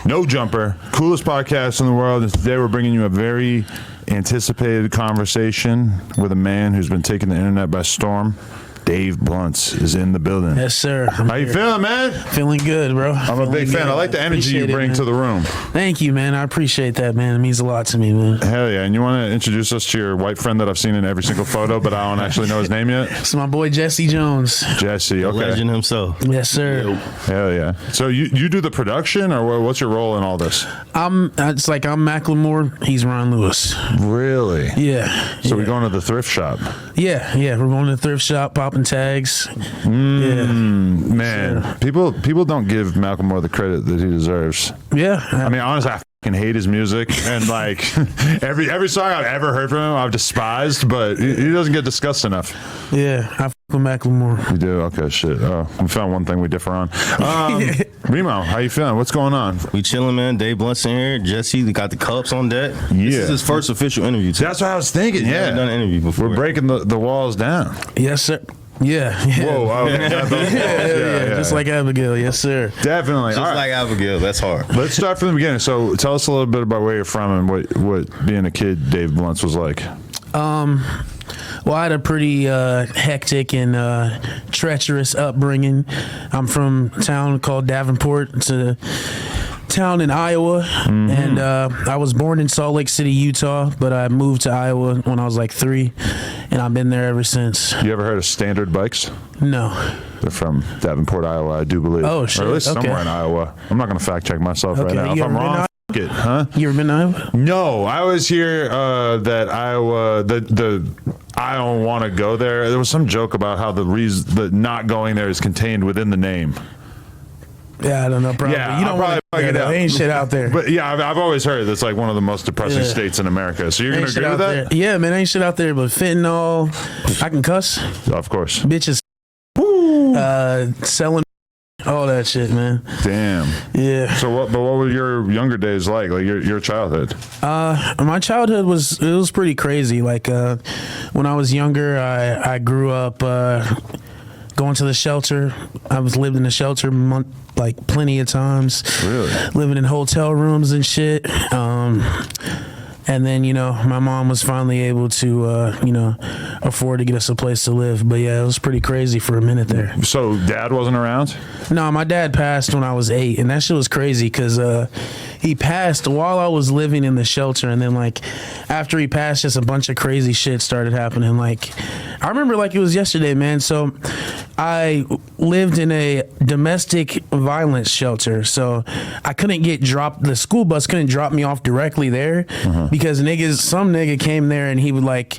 No Jumper, coolest podcast in the world. And today we're bringing you a very anticipated conversation with a man who's been taking the internet by storm. Dave Blunts is in the building. Yes, sir. How you feeling, man? Feeling good, bro. I'm a big fan. I like the energy you bring to the room. Thank you, man. I appreciate that, man. It means a lot to me, man. Hell yeah. And you want to introduce us to your white friend that I've seen in every single photo, but I don't actually know his name yet? It's my boy, Jesse Jones. Jesse, okay. Legend himself. Yes, sir. Hell yeah. So you do the production, or what's your role in all this? It's like I'm Macklemore. He's Ron Lewis. Really? Yeah. So we're going to the thrift shop. Yeah. We're going to the thrift shop, popping tags. Man, sure. People don't give Macklemore the credit that he deserves. Yeah. I mean, honestly, I fucking hate his music, and like every song I've ever heard from him, I've despised, but he doesn't get discussed enough. Yeah, I fuck with Macklemore. You do? Okay, shit. Oh, we found one thing we differ on. Remo, how you feeling? What's going on? We chilling, man. Dave Blunts in here. Jesse, we got the cups on deck. Yeah. This is his first official interview, too. That's what I was thinking, yeah. We've done an interview before. We're breaking the walls down. Yes, sir. Yeah. Whoa. Oh, yeah. Just like Abigail. Yes, sir. Definitely. Just like Abigail. That's hard. Let's start from the beginning. So tell us a little bit about where you're from and what being a kid Dave Blunts was like. Well, I had a pretty hectic and treacherous upbringing. I'm from a town called Davenport. It's a town in Iowa, and I was born in Salt Lake City, Utah, but I moved to Iowa when I was like 3, and I've been there ever since. You ever heard of Standard Bikes? No. They're from Davenport, Iowa, I do believe. Oh, shit. Or at least Okay. somewhere in Iowa. I'm not going to fact check myself right now. If I'm wrong, it, huh? You ever been to Iowa? No, I always hear that Iowa, I don't want to go there. There was some joke about how the not going there is contained within the name. Yeah, I don't know. Probably. Yeah, you don't probably want to. There ain't shit out there. But yeah, I've always heard that's like one of the most depressing states in America. So you're gonna agree with that? There. Yeah, man, ain't shit out there. But fentanyl, I can cuss. Of course. Bitches, selling, all that shit, man. Damn. Yeah. So what were your younger days like? Like your childhood? My childhood was pretty crazy. Like when I was younger, I grew up going to the shelter. I was lived in the shelter like plenty of times. Really? Living in hotel rooms and shit. And then, my mom was finally able to, afford to get us a place to live. But yeah, it was pretty crazy for a minute there. So dad wasn't around? No, my dad passed when I was 8, and that shit was crazy because he passed while I was living in the shelter, and then like after he passed, just a bunch of crazy shit started happening. Like I remember like it was yesterday, man. So I lived in a domestic violence shelter, so I couldn't get dropped. The school bus couldn't drop me off directly there because some nigga came there and he would like.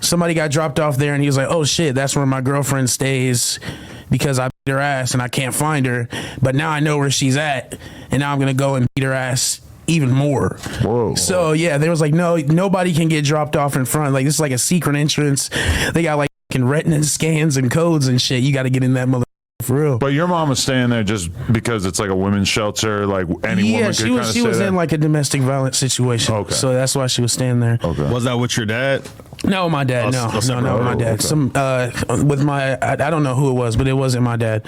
Somebody got dropped off there and he was like, oh shit, that's where my girlfriend stays because I beat her ass and I can't find her. But now I know where she's at and now I'm going to go and beat her ass even more. Whoa. So yeah, there was like, no, nobody can get dropped off in front. Like this is like a secret entrance. They got like retina scans and codes and shit. You got to get in that mother. For real. But your mom was staying there just because it's like a women's shelter, like any woman could kind of she was in like a domestic violence situation. Okay. So that's why she was staying there. Okay. Was that with your dad? No, my dad. No, my dad. Okay. Some with my I don't know who it was, but it wasn't my dad.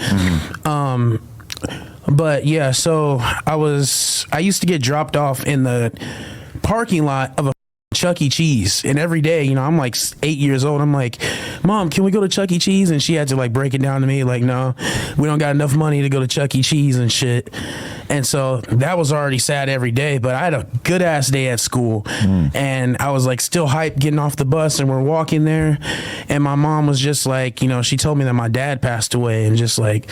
But yeah, so I used to get dropped off in the parking lot of a Chuck E. Cheese, and every day, I'm like 8 years old. I'm like, Mom, can we go to Chuck E. Cheese? And she had to like break it down to me, like, no, we don't got enough money to go to Chuck E. Cheese and shit. And so that was already sad every day, but I had a good ass day at school, and I was like still hyped getting off the bus, and we're walking there, and my mom was just like, she told me that my dad passed away, and just like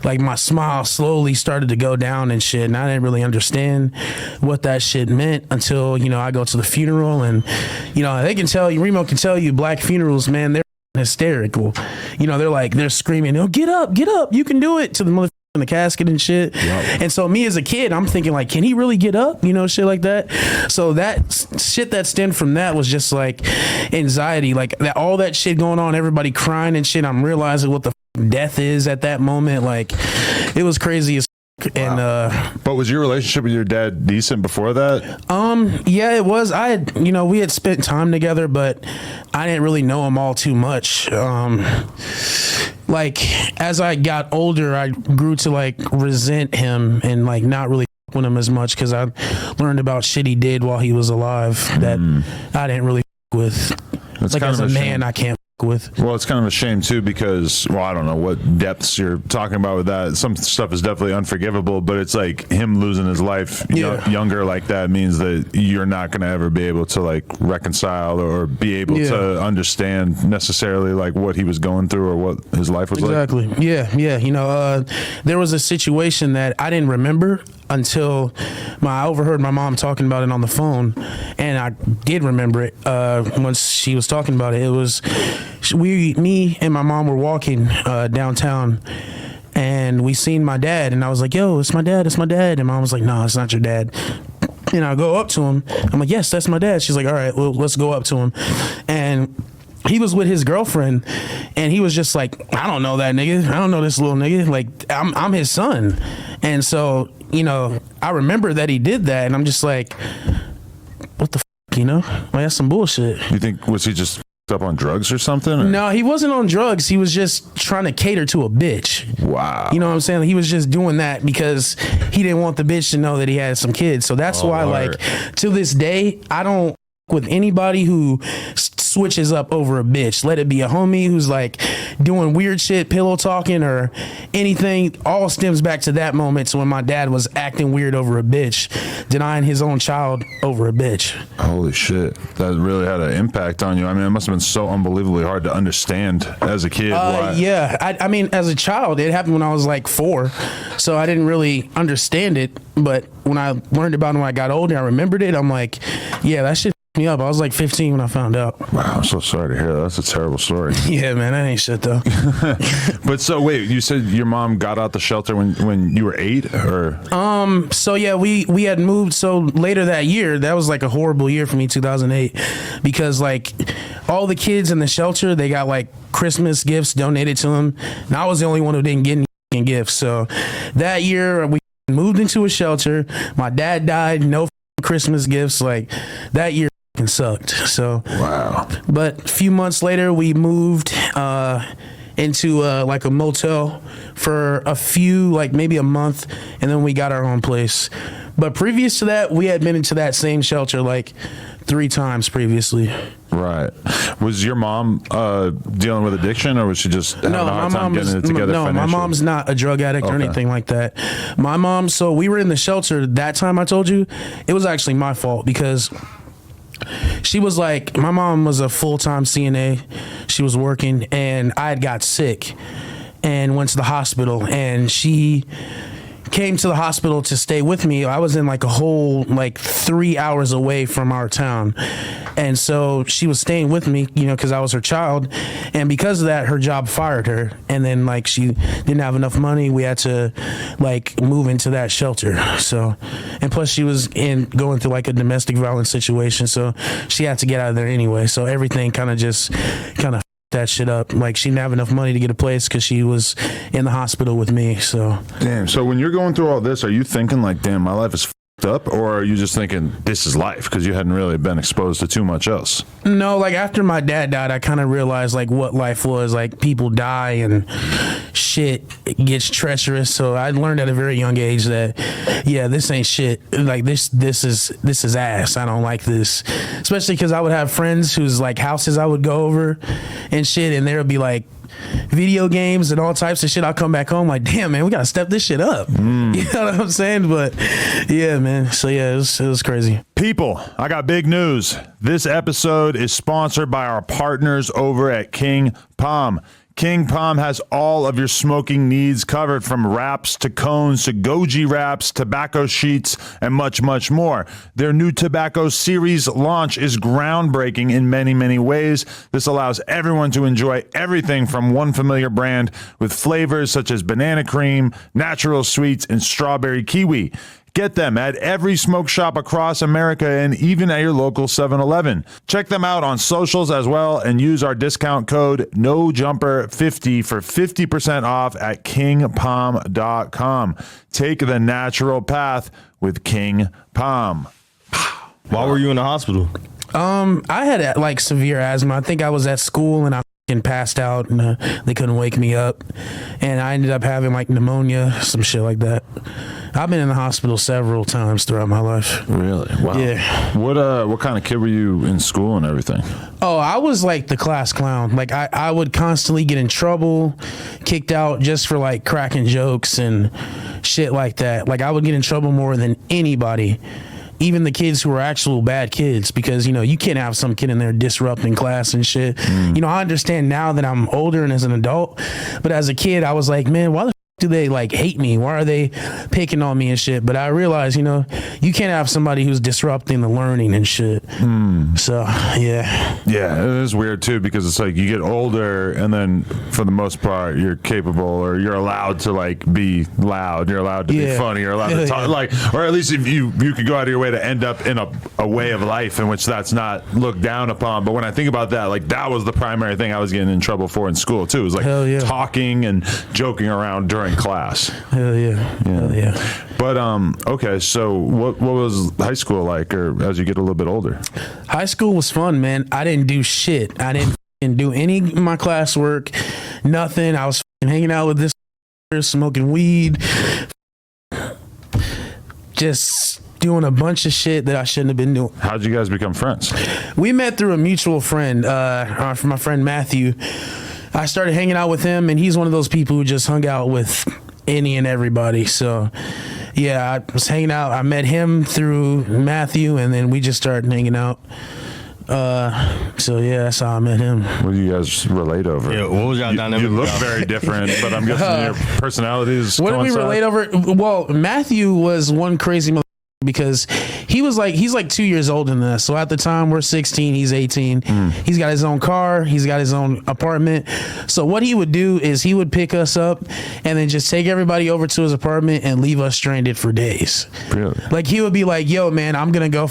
my smile slowly started to go down and shit, and I didn't really understand what that shit meant until I go to the funeral. And they can tell you, Remo can tell you, black funerals, man, they're hysterical. They're screaming, oh, get up, you can do it, to the motherfucker in the casket and shit. Yep. And so me as a kid, I'm thinking like, can he really get up, shit like that. So that shit that stemmed from that was just like anxiety, like that, all that shit going on, everybody crying and shit. I'm realizing what the death is at that moment. Like it was crazy as. And but was your relationship with your dad decent before that? Yeah, it was. I had, we had spent time together, but I didn't really know him all too much. Like as I got older, I grew to like resent him and like not really with him as much because I learned about shit he did while he was alive that I didn't really with. That's like kind as of a a man, shame. I can't with. Well, it's kind of a shame too because, well, I don't know what depths you're talking about with that. Some stuff is definitely unforgivable, but it's like him losing his life younger like that means that you're not going to ever be able to like reconcile or be able to understand necessarily like what he was going through or what his life was like. Exactly. Yeah. You know, there was a situation that I didn't remember until I overheard my mom talking about it on the phone, and I did remember it once she was talking about it. It was me and my mom were walking downtown, and we seen my dad, and I was like, "Yo, it's my dad, it's my dad." And mom was like, "No, it's not your dad." And I go up to him. I'm like, "Yes, that's my dad." She's like, "All right, well, let's go up to him." And he was with his girlfriend, and he was just like, "I don't know that nigga. I don't know this little nigga. Like, I'm his son." And so, you know, I remember that he did that, and I'm just like, what the f***, you know? Like, that's some bullshit. You think, was he just up on drugs or something? Or? No, he wasn't on drugs. He was just trying to cater to a bitch. Wow. You know what I'm saying? He was just doing that because he didn't want the bitch to know that he had some kids. So that's why, like, to this day, I don't with anybody who switches up over a bitch. Let it be a homie who's like doing weird shit, pillow talking or anything. All stems back to that moment. So when my dad was acting weird over a bitch, denying his own child over a bitch. Holy shit. That really had an impact on you. I mean, it must have been so unbelievably hard to understand as a kid. Yeah. I mean, as a child, it happened when I was like 4. So I didn't really understand it. But when I learned about it when I got older, I remembered it. I'm like, yeah, that shit me up. I was like 15 when I found out. Wow, I'm so sorry to hear that. That's a terrible story. Yeah, man, that ain't shit though. But so wait, you said your mom got out the shelter when you were 8, or? So yeah, we had moved. So later that year, that was like a horrible year for me, 2008, because like all the kids in the shelter, they got like Christmas gifts donated to them, and I was the only one who didn't get any gifts. So that year we moved into a shelter. My dad died. No Christmas gifts. Like that year sucked. So wow. But a few months later we moved into like a motel for a few, like maybe a month, and then we got our own place. But previous to that, we had been into that same shelter like 3 times previously. Right. Was your mom dealing with addiction, or was she just having a hard time getting it together financially? My mom's not a drug addict or anything like that. My mom, so we were in the shelter that time I told you. It was actually my fault because she was like, my mom was a full-time CNA. She was working, and I had got sick and went to the hospital, and she came to the hospital to stay with me. I was in like a whole like 3 hours away from our town, and so she was staying with me, you know, because I was her child, and because of that her job fired her, and then like she didn't have enough money. We had to like move into that shelter. So, and plus she was going through like a domestic violence situation, so she had to get out of there anyway. So everything kind of that shit up. Like she didn't have enough money to get a place because she was in the hospital with me. So damn. So when you're going through all this, are you thinking like, damn, my life is fucked up, or are you just thinking this is life because you hadn't really been exposed to too much else? No, like after my dad died, I kind of realized like what life was. Like people die and shit gets treacherous. So I learned at a very young age that yeah, this ain't shit. Like this is ass. I don't like this, especially because I would have friends whose like houses I would go over and shit, and there would be like video games and all types of shit. I'll come back home like, damn man, we gotta step this shit up. You know what I'm saying? But yeah, man. So yeah, it was crazy. People, I got big news. This episode is sponsored by our partners over at King Palm. King Palm has all of your smoking needs covered, from wraps to cones to goji wraps, tobacco sheets, and much, much more. Their new tobacco series launch is groundbreaking in many, many ways. This allows everyone to enjoy everything from one familiar brand with flavors such as banana cream, natural sweets, and strawberry kiwi. Get them at every smoke shop across America and even at your local 7-Eleven. Check them out on socials as well and use our discount code NOJUMPER50 for 50% off at kingpalm.com. Take the natural path with King Palm. Why were you in the hospital? I had like severe asthma. I think I was at school and I and passed out, and they couldn't wake me up, and I ended up having like pneumonia, some shit like that. I've been in the hospital several times throughout my life. Really? Wow. Yeah. What kind of kid were you in school and everything? Oh, I was like the class clown. Like I would constantly get in trouble, kicked out just for like cracking jokes and shit like that. Like I would get in trouble more than anybody. Even the kids who were actual bad kids, because, you know, you can't have some kid in there disrupting class and shit. You know, I understand now that I'm older and as an adult, but as a kid, I was like, man, why the do they like hate me? Why are they picking on me and shit? But I realized, you know, you can't have somebody who's disrupting the learning and shit. So, yeah. Yeah, it is weird too, because it's like you get older and then for the most part you're capable, or you're allowed to like be loud, you're allowed to be funny, you're allowed to talk, like, or at least if you could go out of your way to end up in a way of life in which that's not looked down upon. But when I think about that, like that was the primary thing I was getting in trouble for in school too. It was like talking and joking around during class. Hell yeah. But okay, so what was high school like, or as you get a little bit older? High school was fun, man. I didn't do shit. I didn't do any of my classwork, nothing. I was hanging out with this, smoking weed, just doing a bunch of shit that I shouldn't have been doing. How'd you guys become friends? We met through a mutual friend, my friend Matthew. I started hanging out with him, and he's one of those people who just hung out with any and everybody. So, yeah, I was hanging out. I met him through Matthew, and then we just started hanging out. So, yeah, that's how I met him. What do you guys relate over? Yeah, what was y'all dynamic? You look very different, but I'm guessing your personalities What did we relate over? Well, Matthew was one crazy motherfucker, because he's like 2 years older than us. So at the time we're 16, he's 18. He's got his own car, he's got his own apartment. So what he would do is he would pick us up and then just take everybody over to his apartment and leave us stranded for days. Really? Like he would be like, yo man, I'm gonna go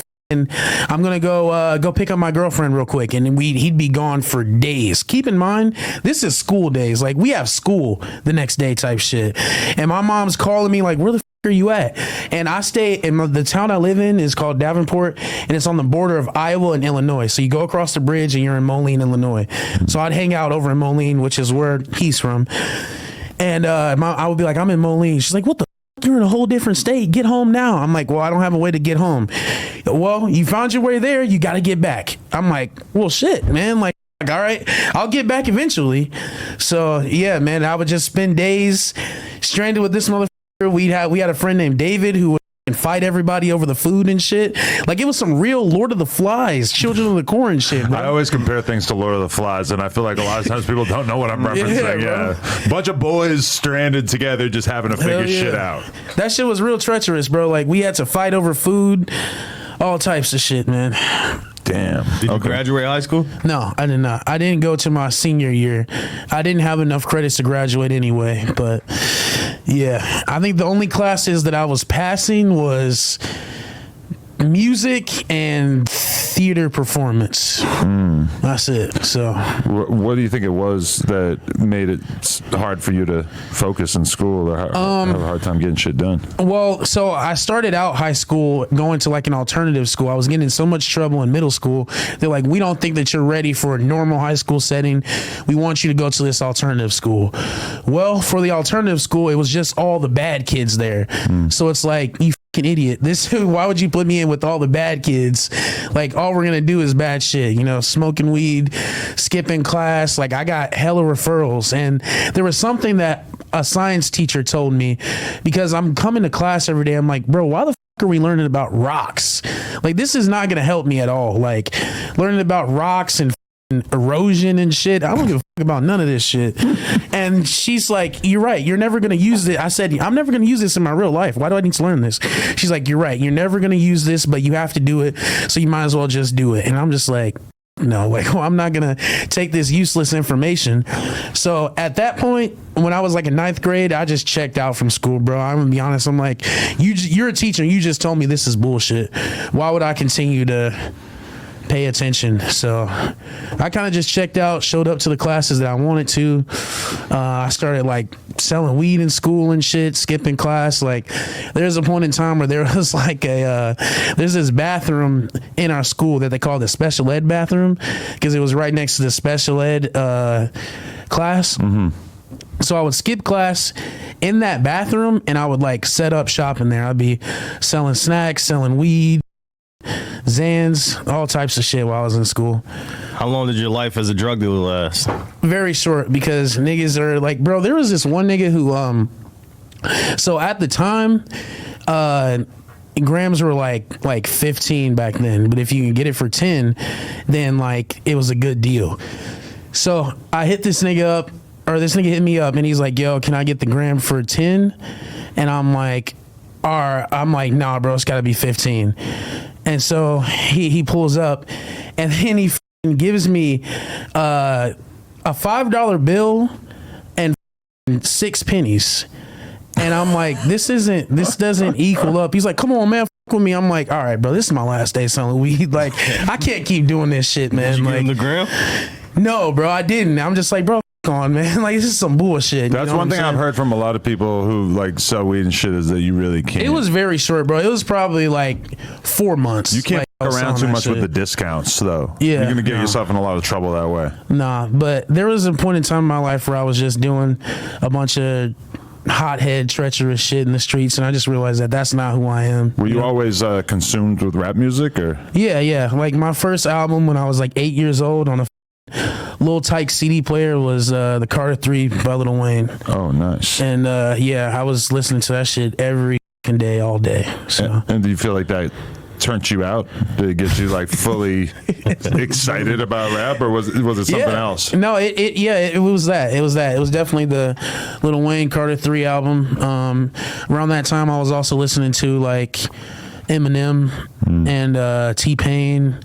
pick up my girlfriend real quick, and he'd be gone for days. Keep in mind, this is school days. Like we have school the next day type shit, and my mom's calling me like, where the are you at? And I stay in the town I live in is called Davenport, and it's on the border of Iowa and Illinois. So you go across the bridge and you're in Moline, Illinois. So I'd hang out over in Moline, which is where he's from, and I would be like, I'm in Moline. She's like, what the f-? You're in a whole different state. Get home now. I'm like, well, I don't have a way to get home. Well, you found your way there, you got to get back. I'm like, well, shit, man. Like, all right, I'll get back eventually. So yeah, man, I would just spend days stranded with this motherfucker. We had a friend named David who would fight everybody over the food and shit. Like it was some real Lord of the Flies, Children of the Corn shit, bro. I always compare things to Lord of the Flies, and I feel like a lot of times people don't know what I'm referencing. Yeah, bunch of boys stranded together just having to figure shit out. That shit was real treacherous, bro. Like we had to fight over food, all types of shit, man. Damn. Did you graduate high school? No, I did not. I didn't go to my senior year. I didn't have enough credits to graduate anyway. But yeah, I think the only classes that I was passing was music and theater performance. That's it. So what do you think it was that made it hard for you to focus in school, or have a hard time getting shit done? Well, so I started out high school going to like an alternative school. I was getting in so much trouble in middle school. They're like, we don't think that you're ready for a normal high school setting. We want you to go to this alternative school. Well, for the alternative school, it was just all the bad kids there. So it's like, you fucking idiot. Why would you put me in with all the bad kids? Like all we're gonna do is bad shit, you know, smoking weed, skipping class. Like I got hella referrals, and there was something that a science teacher told me, because I'm coming to class every day. I'm like, bro, why the fuck are we learning about rocks? Like this is not gonna help me at all. Like learning about rocks and erosion and shit, I don't give a fuck about none of this shit. And she's like, you're right, you're never gonna use it. I said, I'm never gonna use this in my real life. Why do I need to learn this? She's like, you're right, you're never gonna use this, but you have to do it, so you might as well just do it. And I'm just like, no, like, well, I'm not gonna take this useless information. So at that point, when I was like in 9th grade, I just checked out from school, bro. I'm gonna be honest. I'm like, you're a teacher, you just told me this is bullshit. Why would I continue to pay attention. So I kind of just checked out, showed up to the classes that I wanted to. I started like selling weed in school and shit, skipping class. Like there's a point in time where there was like there's this bathroom in our school that they call the special ed bathroom because it was right next to the special ed class. Mm-hmm. So I would skip class in that bathroom and I would like set up shop in there. I'd be selling snacks, selling weed, Zans, all types of shit while I was in school. How long did your life as a drug dealer last? Very short because niggas are like, bro, there was this one nigga who, so at the time, grams were like 15 back then, but if you can get it for 10, then like it was a good deal. So I hit this nigga up, or this nigga hit me up and he's like, yo, can I get the gram for 10? And I'm like, nah, bro, it's gotta be 15. And so he pulls up and then he gives me a $5 bill and 6 pennies. And I'm like, this doesn't equal up. He's like, come on, man, fuck with me. I'm like, all right, bro, this is my last day selling weed. Like, I can't keep doing this shit, man. Did you like, give him the gram? No, bro, I didn't. I'm just like, bro, on, man. Like, this is some bullshit. That's one thing I've heard from a lot of people who like sell weed and shit is that you really can't. It was very short, bro. It was probably like 4 months. You can't like, fuck around too much with the discounts, though. Yeah, you're gonna get yourself in a lot of trouble that way. Nah, but there was a point in time in my life where I was just doing a bunch of hothead, treacherous shit in the streets, and I just realized that that's not who I am. Were you always consumed with rap music, or? Yeah. Like my first album when I was like 8 years old on a Lil Tyke CD player was the Carter 3 by Lil Wayne. Oh, nice. And yeah, I was listening to that shit every fucking day, all day. So. And do you feel like that turned you out? Did it get you like fully excited about rap, or was it something else? No, it was that. It was definitely the Lil Wayne Carter 3 album. Around that time, I was also listening to like Eminem and T-Pain.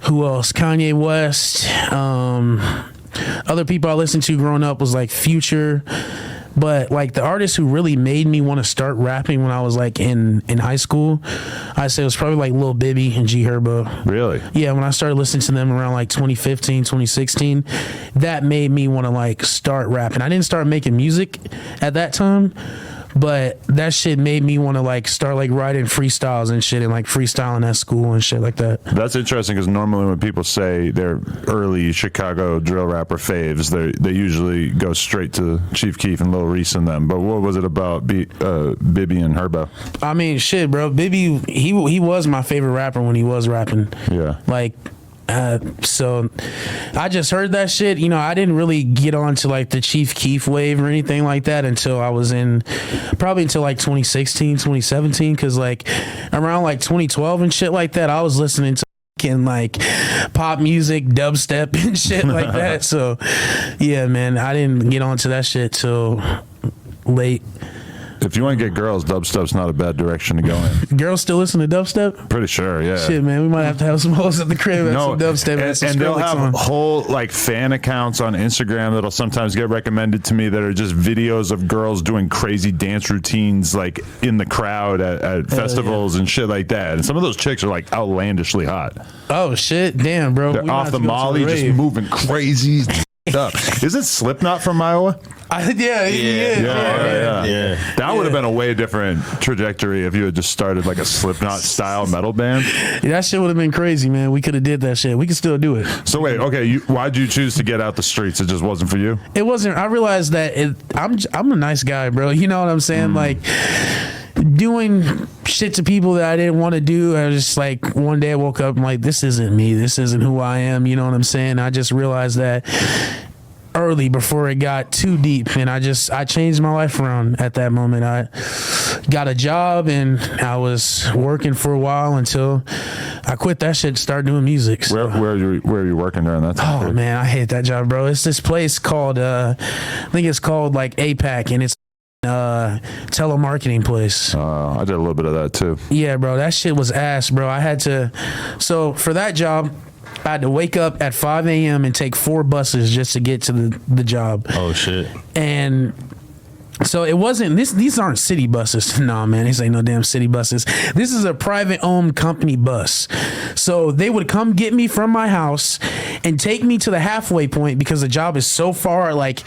Who else? Kanye West. Other people I listened to growing up was like Future. But like the artists who really made me want to start rapping when I was like in high school, I'd say it was probably like Lil Bibby and G Herbo. Really? Yeah, when I started listening to them around like 2015, 2016, that made me want to like start rapping. I didn't start making music at that time, but that shit made me want to like start like writing freestyles and shit and like freestyling at school and shit like that. That's interesting because normally when people say they're early Chicago drill rapper faves, they usually go straight to Chief Keef and Lil Reese and them. But what was it about Bibby and Herbo? I mean, shit, bro. Bibby, he was my favorite rapper when he was rapping. Yeah. Like, so I just heard that shit. You know, I didn't really get onto like the Chief Keef wave or anything like that until I was probably until like 2016, 2017. Cause like around like 2012 and shit like that, I was listening to like pop music, dubstep and shit like that. So yeah, man, I didn't get onto that shit till late. If you want to get girls, dubstep's not a bad direction to go in. Girls still listen to dubstep? Pretty sure, yeah. Shit, man, we might have to have some hoes at the crib and some dubstep and they'll have whole like fan accounts on Instagram that'll sometimes get recommended to me that are just videos of girls doing crazy dance routines like in the crowd at festivals and shit like that. And some of those chicks are like outlandishly hot. Oh shit, damn, bro. They're off the molly, just moving crazy up. Isn't Slipknot from Iowa? Yeah. That would have been a way different trajectory if you had just started like a Slipknot style metal band. Yeah, that shit would have been crazy, man. We could have did that shit. We could still do it. So wait, okay, why'd you choose to get out the streets? It just wasn't for you? It wasn't. I realized that I'm a nice guy, bro. You know what I'm saying? Like doing shit to people that I didn't want to do. I was just like, one day I woke up and like, this isn't me. This isn't who I am. You know what I'm saying? I just realized that early before it got too deep, and I changed my life around at that moment. I got a job and I was working for a while until I quit that shit and started doing music. So. Where are you working during that time? Oh man, I hate that job, bro. It's this place called I think it's called like APAC, and it's telemarketing place. I did a little bit of that too. Yeah, bro, that shit was ass, bro. So for that job, I had to wake up at 5 a.m. and take 4 buses just to get to the job. Oh shit. And So it wasn't this. These aren't city buses. Nah, man, these ain't no damn city buses. This is a private owned company bus. So they would come get me from my house and take me to the halfway point because the job is so far, like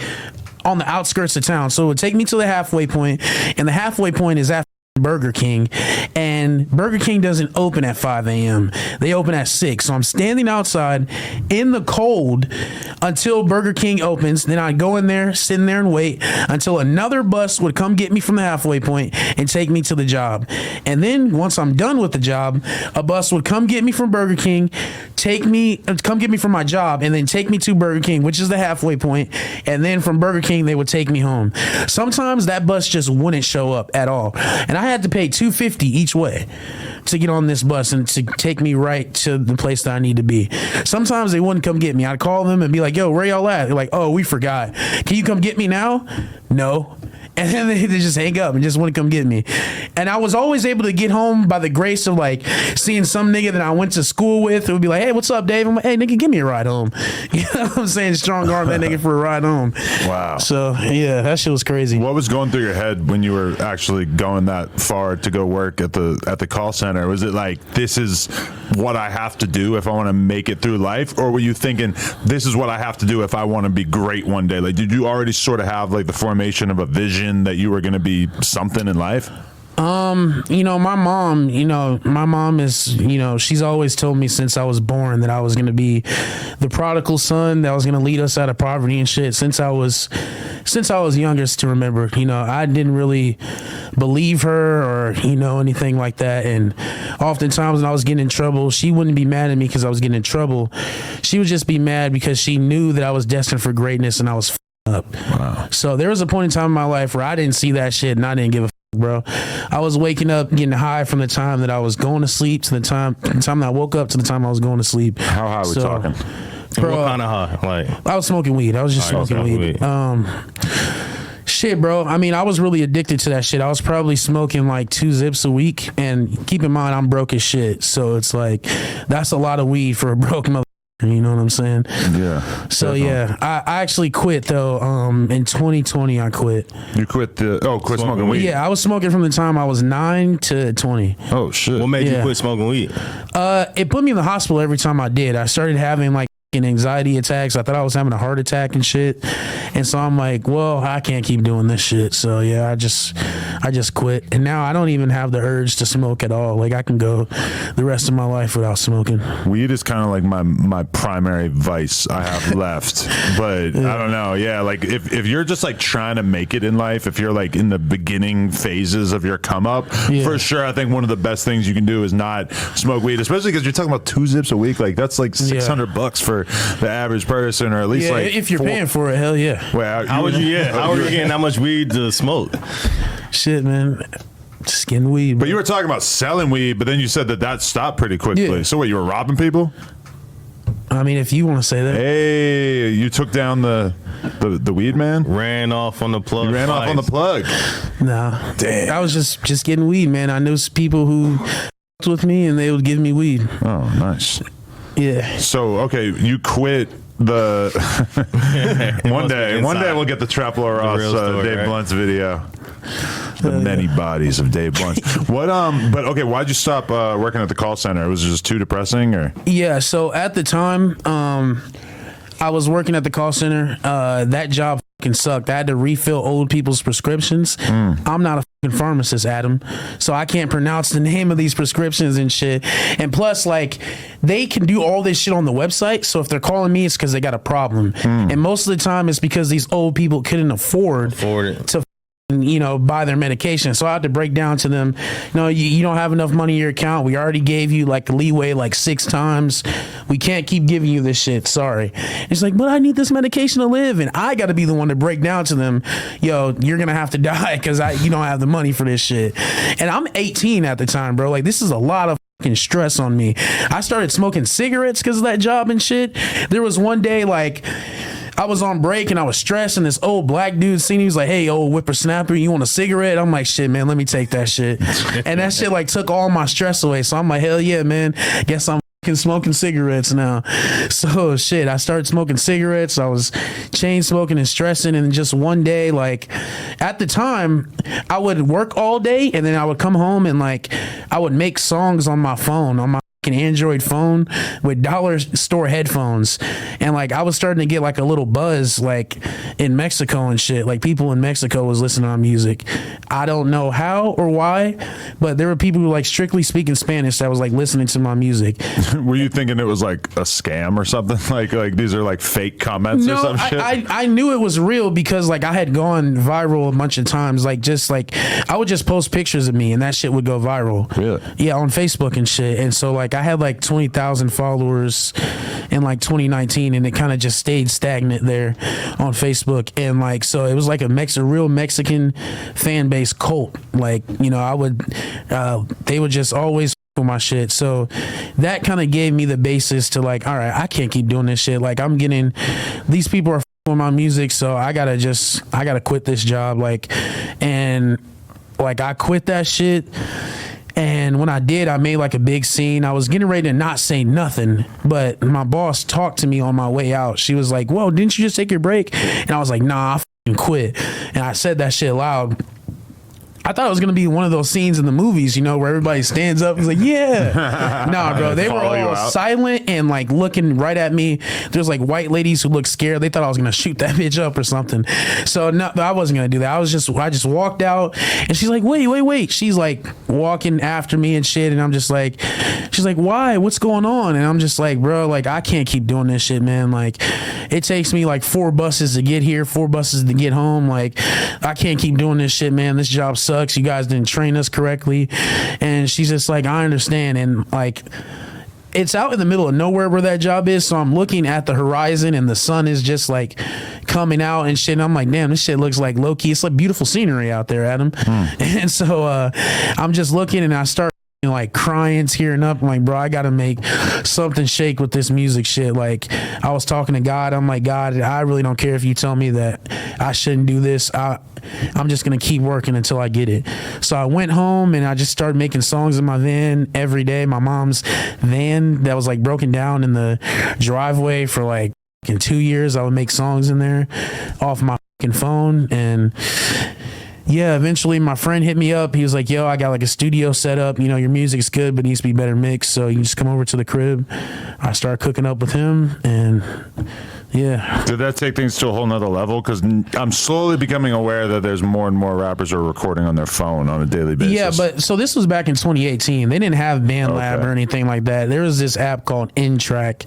on the outskirts of town. So it would take me to the halfway point, and the halfway point is after Burger King, and Burger King doesn't open at 5 a.m. They open at 6. So I'm standing outside in the cold until Burger King opens. Then I'd go in there, sitting there and wait until another bus would come get me from the halfway point and take me to the job. And then once I'm done with the job, a bus would come get me from Burger King, come get me from my job, and then take me to Burger King, which is the halfway point. And then from Burger King, they would take me home. Sometimes that bus just wouldn't show up at all. And I had to pay $250 each way to get on this bus and to take me right to the place that I need to be. Sometimes they wouldn't come get me. I'd call them and be like, yo, where y'all at? They're like, oh, we forgot. Can you come get me now? No. And then they just hang up and just want to come get me. And I was always able to get home by the grace of like seeing some nigga that I went to school with. It would be like, hey, what's up, Dave? I'm like, hey, nigga, give me a ride home. You know what I'm saying? Strong arm that nigga for a ride home. Wow. So yeah, that shit was crazy. What was going through your head when you were actually going that far to go work at the call center? Was it like, this is what I have to do if I want to make it through life? Or were you thinking, this is what I have to do if I want to be great one day? Like, did you already sort of have like the formation of a vision that you were going to be something in life? My mom is, she's always told me since I was born that I was going to be the prodigal son that was going to lead us out of poverty and shit. Since I was youngest to remember, I didn't really believe her or, anything like that. And oftentimes when I was getting in trouble, she wouldn't be mad at me because I was getting in trouble. She would just be mad because she knew that I was destined for greatness and I was up. Wow. So there was a point in time in my life where I didn't see that shit and I didn't give a bro. I was waking up getting high from the time that I was going to sleep to the time that I woke up to the time I was going to sleep. How high are we talking? Bro, what kind of high? Like, I was smoking weed. I was just smoking weed. Shit, bro. I mean, I was really addicted to that shit. I was probably smoking like 2 zips a week, and keep in mind I'm broke as shit. So it's like that's a lot of weed for a broke mother. You know what I'm saying? Yeah. So definitely. Yeah, I actually quit though. In 2020, I quit. You quit quit smoking weed? Yeah, I was smoking from the time I was 9 to 20. Oh shit! What made you quit smoking weed? It put me in the hospital every time I did. I started having like anxiety attacks. I thought I was having a heart attack and shit. And so I'm like, well, I can't keep doing this shit. So yeah, I just quit. And now I don't even have the urge to smoke at all. Like I can go the rest of my life without smoking. Weed is kind of like my primary vice I have left. But I don't know. Yeah, like if you're just like trying to make it in life, if you're like in the beginning phases of your come up, for sure, I think one of the best things you can do is not smoke weed, especially because you're talking about 2 zips a week. Like that's like $600 for the average person, or at least like if you're paying for it, hell yeah. Well, how would you getting that much weed to smoke? Shit, man. Just getting weed. But you were talking about selling weed, but then you said that stopped pretty quickly. Yeah. So what, you were robbing people? I mean, if you want to say that. Hey, you took down the weed man? Ran off on the plug. You ran off on the plug. No. Damn. I was just getting weed, man. I knew people who with me and they would give me weed. Oh, nice. Yeah. So, okay, you quit the one day we'll get the Traplo Ross Dave Blunt's video. The many bodies of Dave Blunt. What but okay, why'd you stop working at the call center? Was it just too depressing, or? Yeah, so at the time I was working at the call center. That job fucking sucked. I had to refill old people's prescriptions. I'm not a fucking pharmacist, Adam, so I can't pronounce the name of these prescriptions and shit. And plus, like, they can do all this shit on the website. So if they're calling me, it's because they got a problem. And most of the time, it's because these old people couldn't afford it to buy their medication. So I had to break down to them, you don't have enough money in your account. We already gave you like leeway like 6 times. We can't keep giving you this shit. Sorry. It's like, but I need this medication to live. And I got to be the one to break down to them, you're going to have to die because you don't have the money for this shit. And I'm 18 at the time, bro. Like, this is a lot of fucking stress on me. I started smoking cigarettes because of that job and shit. There was one day, like, I was on break and I was stressed, and this old black dude seen me. He was like, hey, old whippersnapper, you want a cigarette? I'm like, shit, man, let me take that shit. And that shit like took all my stress away. So I'm like, hell yeah, man. Guess I'm smoking cigarettes now. So shit, I started smoking cigarettes. I was chain smoking and stressing, and just one day, like at the time, I would work all day and then I would come home and like I would make songs on my phone, on my an Android phone with dollar store headphones, and like I was starting to get like a little buzz like in Mexico and shit. Like people in Mexico was listening to my music. I don't know how or why, but there were people who like strictly speaking Spanish that was like listening to my music. Were you thinking it was like a scam or something? Like these are like fake comments or some shit? I knew it was real because like I had gone viral a bunch of times. Like just like I would just post pictures of me and that shit would go viral. Really? Yeah, on Facebook and shit. And so like I had like 20,000 followers in like 2019, and it kind of just stayed stagnant there on Facebook. And like so it was like a real Mexican fan base cult. Like, you know, they would just always with my shit. So that kind of gave me the basis to like, all right, I can't keep doing this shit. Like these people are with my music, so I gotta quit this job. Like, and like I quit that shit. And when I did, I made like a big scene. I was getting ready to not say nothing, but my boss talked to me on my way out. She was like, whoa, didn't you just take your break? And I was like, nah, I f***ing quit. And I said that shit loud. I thought it was going to be one of those scenes in the movies, you know, where everybody stands up and is like, yeah. Nah, bro, they were all silent and like looking right at me. There's like white ladies who looked scared. They thought I was going to shoot that bitch up or something. So no, I wasn't going to do that. I just walked out, and she's like, wait. She's like walking after me and shit. And I'm just like, she's like, why? What's going on? And I'm just like, bro, like I can't keep doing this shit, man. Like it takes me like 4 buses to get here, 4 buses to get home. Like I can't keep doing this shit, man. This job sucks. You guys didn't train us correctly. And she's just like, I understand. And like it's out in the middle of nowhere where that job is, so I'm looking at the horizon and the sun is just like coming out and shit, and I'm like, damn, this shit looks like low-key. It's like beautiful scenery out there, Adam. And so I'm just looking, and I start like crying, tearing up. I'm like, bro, I gotta make something shake with this music shit. Like I was talking to God. I'm like, God, I really don't care if you tell me that I shouldn't do this. I'm just gonna keep working until I get it. So I went home and I just started making songs in my van every day. My mom's van that was like broken down in the driveway for like in 2 years. I would make songs in there off my fucking phone. And yeah, eventually my friend hit me up. He was like, yo, I got like a studio set up. You know, your music's good, but it needs to be better mixed. So you just come over to the crib. I started cooking up with him, and yeah. Did that take things to a whole nother level? Because I'm slowly becoming aware that there's more and more rappers who are recording on their phone on a daily basis. Yeah, but so this was back in 2018. They didn't have BandLab or anything like that. There was this app called N-Track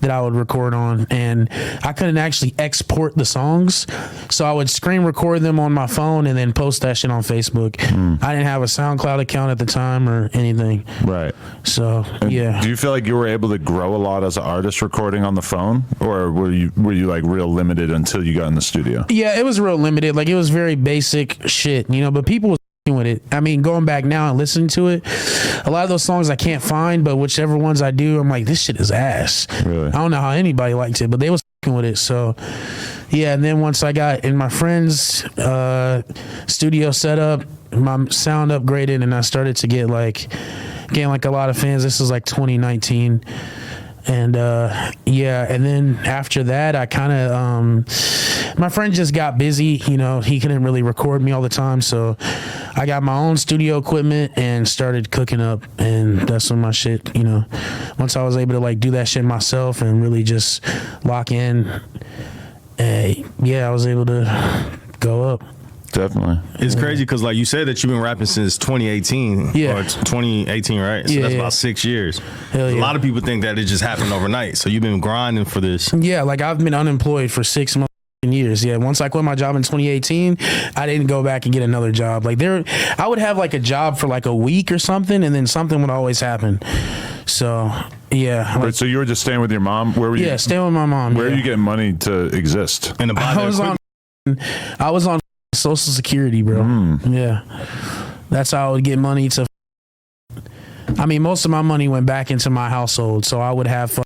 that I would record on, and I couldn't actually export the songs. So I would screen record them on my phone and then post that shit on Facebook. I didn't have a SoundCloud account at the time or anything. Right. So, yeah. Do you feel like you were able to grow a lot as an artist recording on the phone? Or were you like real limited until you got in the studio? Yeah, it was real limited. Like it was very basic shit, you know, but people was with it. I mean, going back now and listening to it, a lot of those songs I can't find, but whichever ones I do, I'm like, this shit is ass. Really? I don't know how anybody liked it, but they was with it. So yeah, and then once I got in my friend's studio set up, my sound upgraded, and I started to get like a lot of fans. This was like 2019. And yeah, and then after that, I kind of my friend just got busy, you know, he couldn't really record me all the time, so I got my own studio equipment and started cooking up. And that's when my shit, you know, once I was able to like do that shit myself and really just lock in, yeah, I was able to go up. Definitely. It's crazy because, like you said, that you've been rapping since 2018. Yeah. Or 2018, right? So that's about 6 years. Hell yeah. A lot of people think that it just happened overnight. So you've been grinding for this. Yeah, like I've been unemployed for 6 years. Yeah, once I quit my job in 2018, I didn't go back and get another job. Like I would have like a job for like a week or something, and then something would always happen. So yeah. Like, so you were just staying with your mom? Where were you? Yeah, staying with my mom. Where are you getting money to exist? And I was on Social Security, bro. Yeah, that's how I would get money to. I mean, most of my money went back into my household, so I would have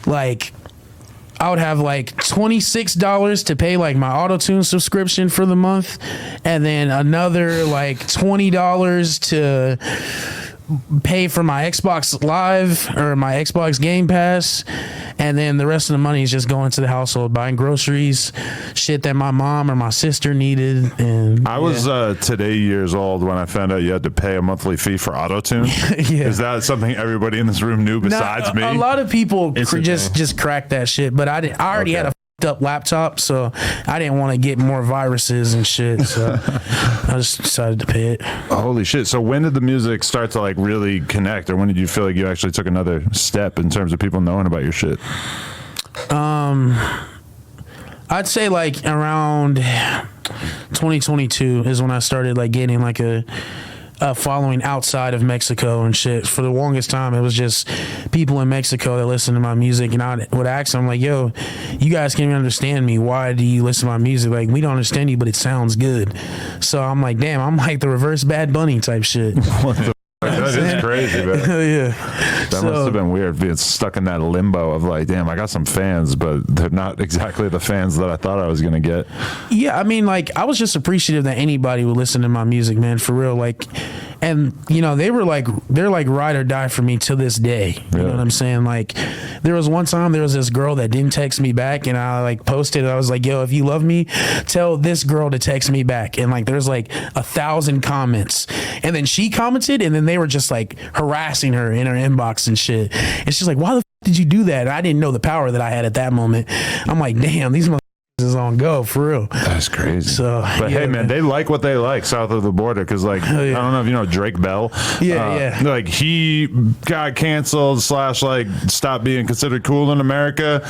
like $26 to pay like my auto-tune subscription for the month, and then another like $20 to pay for my Xbox Live or my Xbox Game Pass, and then the rest of the money is just going to the household, buying groceries, shit that my mom or my sister needed. And I was today years old when I found out you had to pay a monthly fee for auto-tune. Yeah. Is that something everybody in this room knew besides me? A lot of people just cracked that shit, but I already had a up laptop, so I didn't want to get more viruses and shit, so I just decided to pay it. Holy shit. So when did the music start to like really connect, or when did you feel like you actually took another step in terms of people knowing about your shit? I'd say like around 2022 is when I started like getting like a following outside of Mexico and shit. For the longest time, it was just people in Mexico that listened to my music, and I would ask them like, yo, you guys can't even understand me. Why do you listen to my music? Like, we don't understand you, but it sounds good. So I'm like, damn, I'm like the reverse Bad Bunny type shit. What the that is crazy, man. Yeah. That must have been weird being stuck in that limbo of like, damn, I got some fans, but they're not exactly the fans that I thought I was going to get. Yeah, I mean, like, I was just appreciative that anybody would listen to my music, man, for real. Like, and, you know, they're like ride or die for me to this day. You know what I'm saying? Like, there was one time there was this girl that didn't text me back, and I like posted, I was like, yo, if you love me, tell this girl to text me back. And like, there's like 1,000 comments. And then she commented, and then they were just like harassing her in her inbox and shit. And she's like, why the f did you do that? And I didn't know the power that I had at that moment. I'm like, damn, these motherfuckers is on go for real. That's crazy. So, but hey, man, they like what they like south of the border, because like, I don't know if you know Drake Bell. Like he got canceled / like stopped being considered cool in America.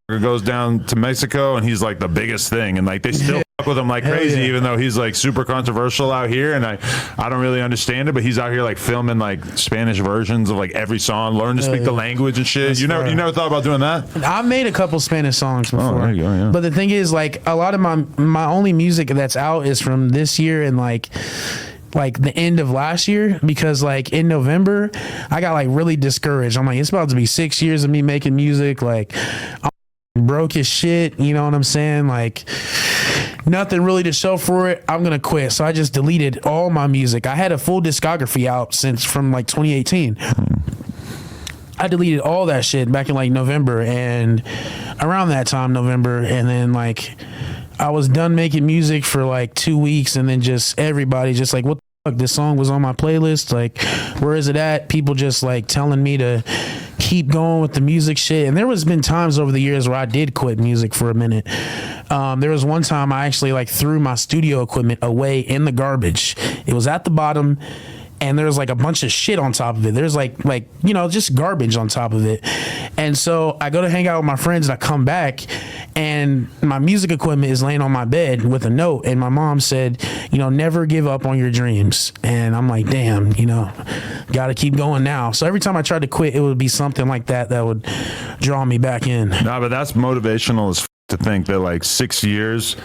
Goes down to Mexico and he's like the biggest thing, and like they still fuck with him like crazy, even though he's like super controversial out here, and I don't really understand it, but he's out here like filming like Spanish versions of like every song, learn to speak the language and shit. That's you never thought about doing that? I've made a couple Spanish songs before. Oh, there you go, yeah. But the thing is, like, a lot of my only music that's out is from this year and like the end of last year, because like in November I got like really discouraged. I'm like, it's about to be 6 years of me making music, like I'm broke as shit, you know what I'm saying? Like, nothing really to show for it. I'm gonna quit. So I just deleted all my music. I had a full discography out from like 2018. I deleted all that shit back in like November, and around that time, November, and then like I was done making music for like 2 weeks, and then just everybody just like, what the fuck, this song was on my playlist, like where is it at? People just like telling me to keep going with the music shit. And there was been times over the years where I did quit music for a minute. There was one time I actually like threw my studio equipment away in the garbage. It was at the bottom, and there's like a bunch of shit on top of it. There's like you know, just garbage on top of it. And so I go to hang out with my friends, and I come back, and my music equipment is laying on my bed with a note, and my mom said, you know, never give up on your dreams. And I'm like, damn, you know, gotta keep going now. So every time I tried to quit, it would be something like that would draw me back in. No, but that's motivational as to think that like 6 years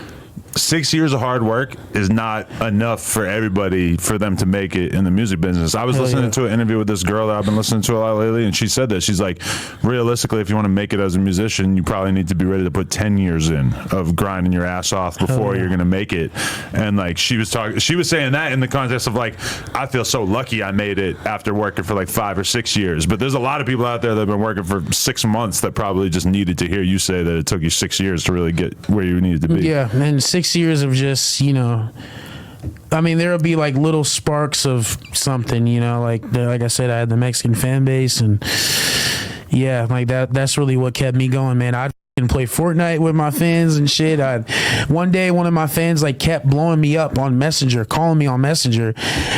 of hard work is not enough for everybody for them to make it in the music business. I was listening to an interview with this girl that I've been listening to a lot lately, and she said that. She's like, realistically, if you want to make it as a musician, you probably need to be ready to put 10 years in of grinding your ass off before you're going to make it. And like she was saying that in the context of like, I feel so lucky I made it after working for like 5 or 6 years. But there's a lot of people out there that have been working for 6 months that probably just needed to hear you say that it took you 6 years to really get where you needed to be. Yeah, and 6 years of just, you know, I mean, there'll be like little sparks of something, you know, like I said, I had the Mexican fan base, and yeah, like that's really what kept me going, man. I and play Fortnite with my fans and shit. One day one of my fans like kept blowing me up on Messenger, calling me on Messenger,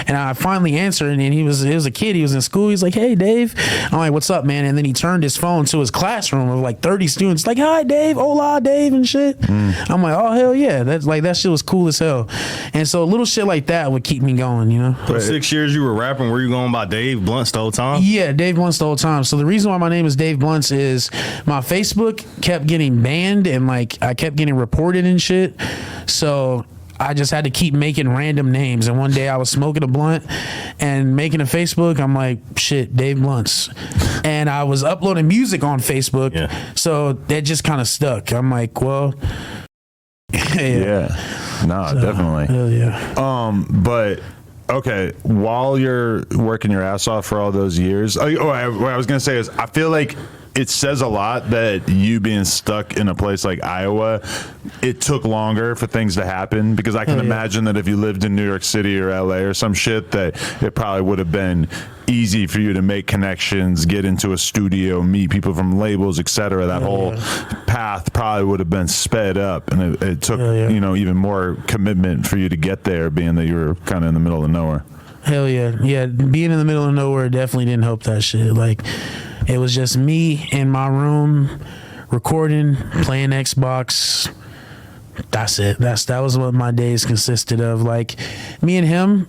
and I finally answered, and it was a kid, he was in school, he's like, hey Dave. I'm like, what's up, man? And then he turned his phone to his classroom of like 30 students, like, hi Dave, hola Dave, and shit. I'm like, oh hell yeah, that's like, that shit was cool as hell. And so little shit like that would keep me going, you know. For 6 years you were rapping, were you going by Dave Blunts the whole time? Yeah, Dave Blunts the whole time. So the reason why my name is Dave Blunts is my Facebook kept getting banned, and like I kept getting reported and shit, so I just had to keep making random names. And one day I was smoking a blunt and making a Facebook, I'm like, shit, Dave Blunts, and I was uploading music on Facebook, so that just kind of stuck. I'm like, well, definitely. Hell yeah. But okay, while you're working your ass off for all those years, what I was going to say is I feel like it says a lot that you being stuck in a place like Iowa, it took longer for things to happen, because I can imagine that if you lived in New York City or LA or some shit, that it probably would have been easy for you to make connections, get into a studio, meet people from labels, etc. That whole path probably would have been sped up, and it took you know, even more commitment for you to get there, being that you were kind of in the middle of nowhere. Hell yeah. Yeah, being in the middle of nowhere definitely didn't help that shit. Like, it was just me in my room recording, playing Xbox. That's it. That was what my days consisted of. Like, me and him,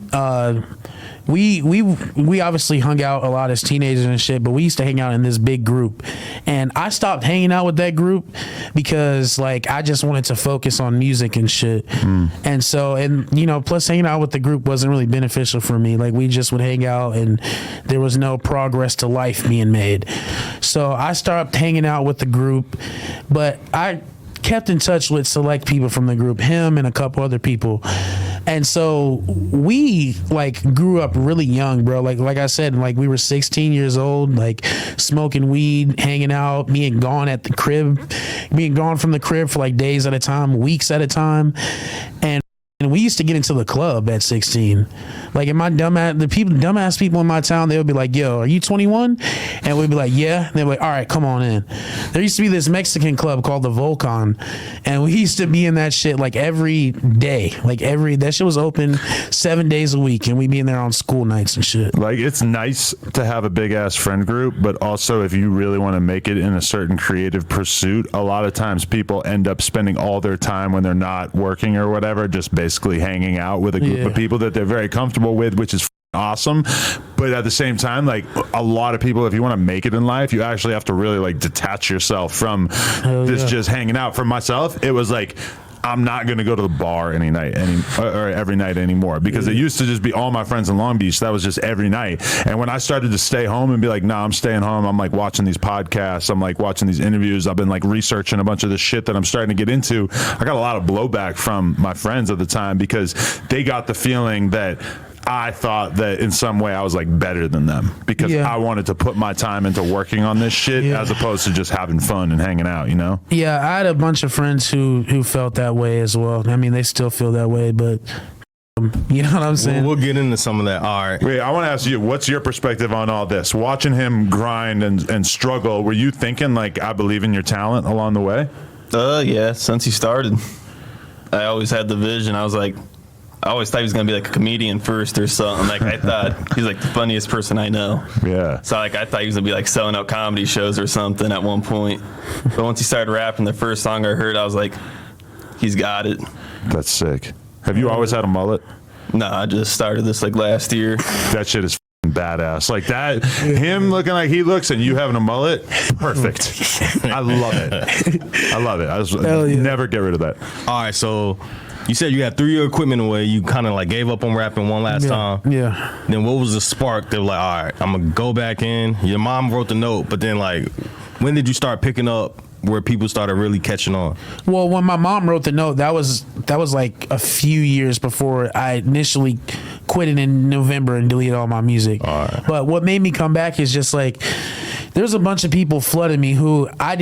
we obviously hung out a lot as teenagers and shit, but we used to hang out in this big group. And I stopped hanging out with that group because, like, I just wanted to focus on music and shit. And so, and, you know, plus hanging out with the group wasn't really beneficial for me. Like, we just would hang out and there was no progress to life being made. So I stopped hanging out with the group, but I kept in touch with select people from the group, him and a couple other people. And so we, like, grew up really young, bro. Like I said, like, we were 16 years old, like, smoking weed, hanging out, being gone from the crib for like days at a time, weeks at a time. And we used to get into the club at 16. Like, in my dumbass people in my town, they would be like, yo, are you 21? And we'd be like, yeah. And they'd be like, all right, come on in. There used to be this Mexican club called the Volcan, and we used to be in that shit like every day. That shit was open 7 days a week, and we'd be in there on school nights and shit. Like, it's nice to have a big ass friend group, but also if you really want to make it in a certain creative pursuit, a lot of times people end up spending all their time when they're not working or whatever, just basically hanging out with a group of people that they're very comfortable with, which is awesome. But at the same time, like, a lot of people, if you want to make it in life, you actually have to really, like, detach yourself from just hanging out. For myself, it was like, I'm not going to go to the bar every night anymore, because it used to just be all my friends in Long Beach. That was just every night. And when I started to stay home and be like, nah, I'm staying home, I'm like watching these podcasts, I'm like watching these interviews, I've been like researching a bunch of the shit that I'm starting to get into. I got a lot of blowback from my friends at the time, because they got the feeling that I thought that in some way I was like better than them, because I wanted to put my time into working on this shit as opposed to just having fun and hanging out, you know? Yeah, I had a bunch of friends who felt that way as well. I mean, they still feel that way, but you know what I'm saying? We'll get into some of that. All right. Wait, I want to ask you, what's your perspective on all this? Watching him grind and struggle, were you thinking, like, I believe in your talent along the way? Yeah, since he started. I always had the vision. I always thought he was going to be like a comedian first or something. Like, I thought he's like the funniest person I know. Yeah. So, like, I thought he was going to be like selling out comedy shows or something at one point. But once he started rapping, the first song I heard, I was like, he's got it. That's sick. Have you always had a mullet? No, I just started this like last year. That shit is badass. Like that, him looking like he looks and you having a mullet, perfect. I love it. I love it. I just never get rid of that. All right, so you said you had 3 year equipment away. You kind of like gave up on rapping one last time. Yeah. Then what was the spark that was like, all right, I'm gonna go back in? Your mom wrote the note, but then like, when did you start picking up where people started really catching on? Well, when my mom wrote the note, that was like a few years before I initially quit it in November and deleted all my music. All right. But what made me come back is just like, there's a bunch of people flooding me who I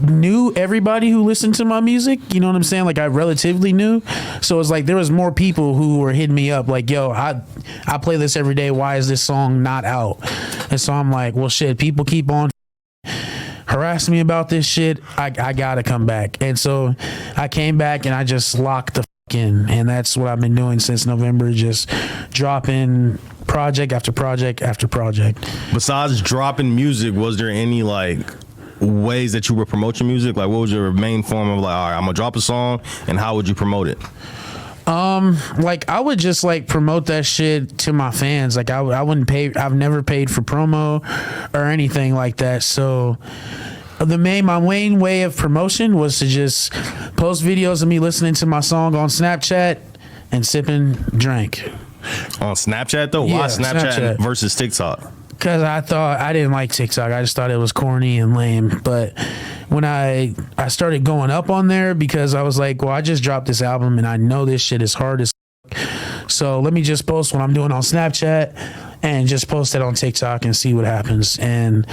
knew everybody who listened to my music, you know what I'm saying? Like, I relatively knew. So it's like there was more people who were hitting me up like, yo, I play this every day. Why is this song not out? And so I'm like, well, shit, people keep on harassing me about this shit. I gotta come back. And so I came back and I just locked the fuck in. And that's what I've been doing since November, just dropping project after project after project. Besides dropping music, was there any like ways that you were promoting music? Like, what was your main form of like, all right, I'm gonna drop a song, and how would you promote it? Like, I would just like promote that shit to my fans. Like, I wouldn't pay. I've never paid for promo or anything like that. So my main way of promotion was to just post videos of me listening to my song on Snapchat and sipping drink. On Snapchat though? Yeah, why Snapchat versus TikTok? Because I didn't like TikTok. I just thought it was corny and lame. But when I started going up on there, because I was like, well, I just dropped this album and I know this shit is hard as fuck. So let me just post what I'm doing on Snapchat and just post it on TikTok and see what happens. And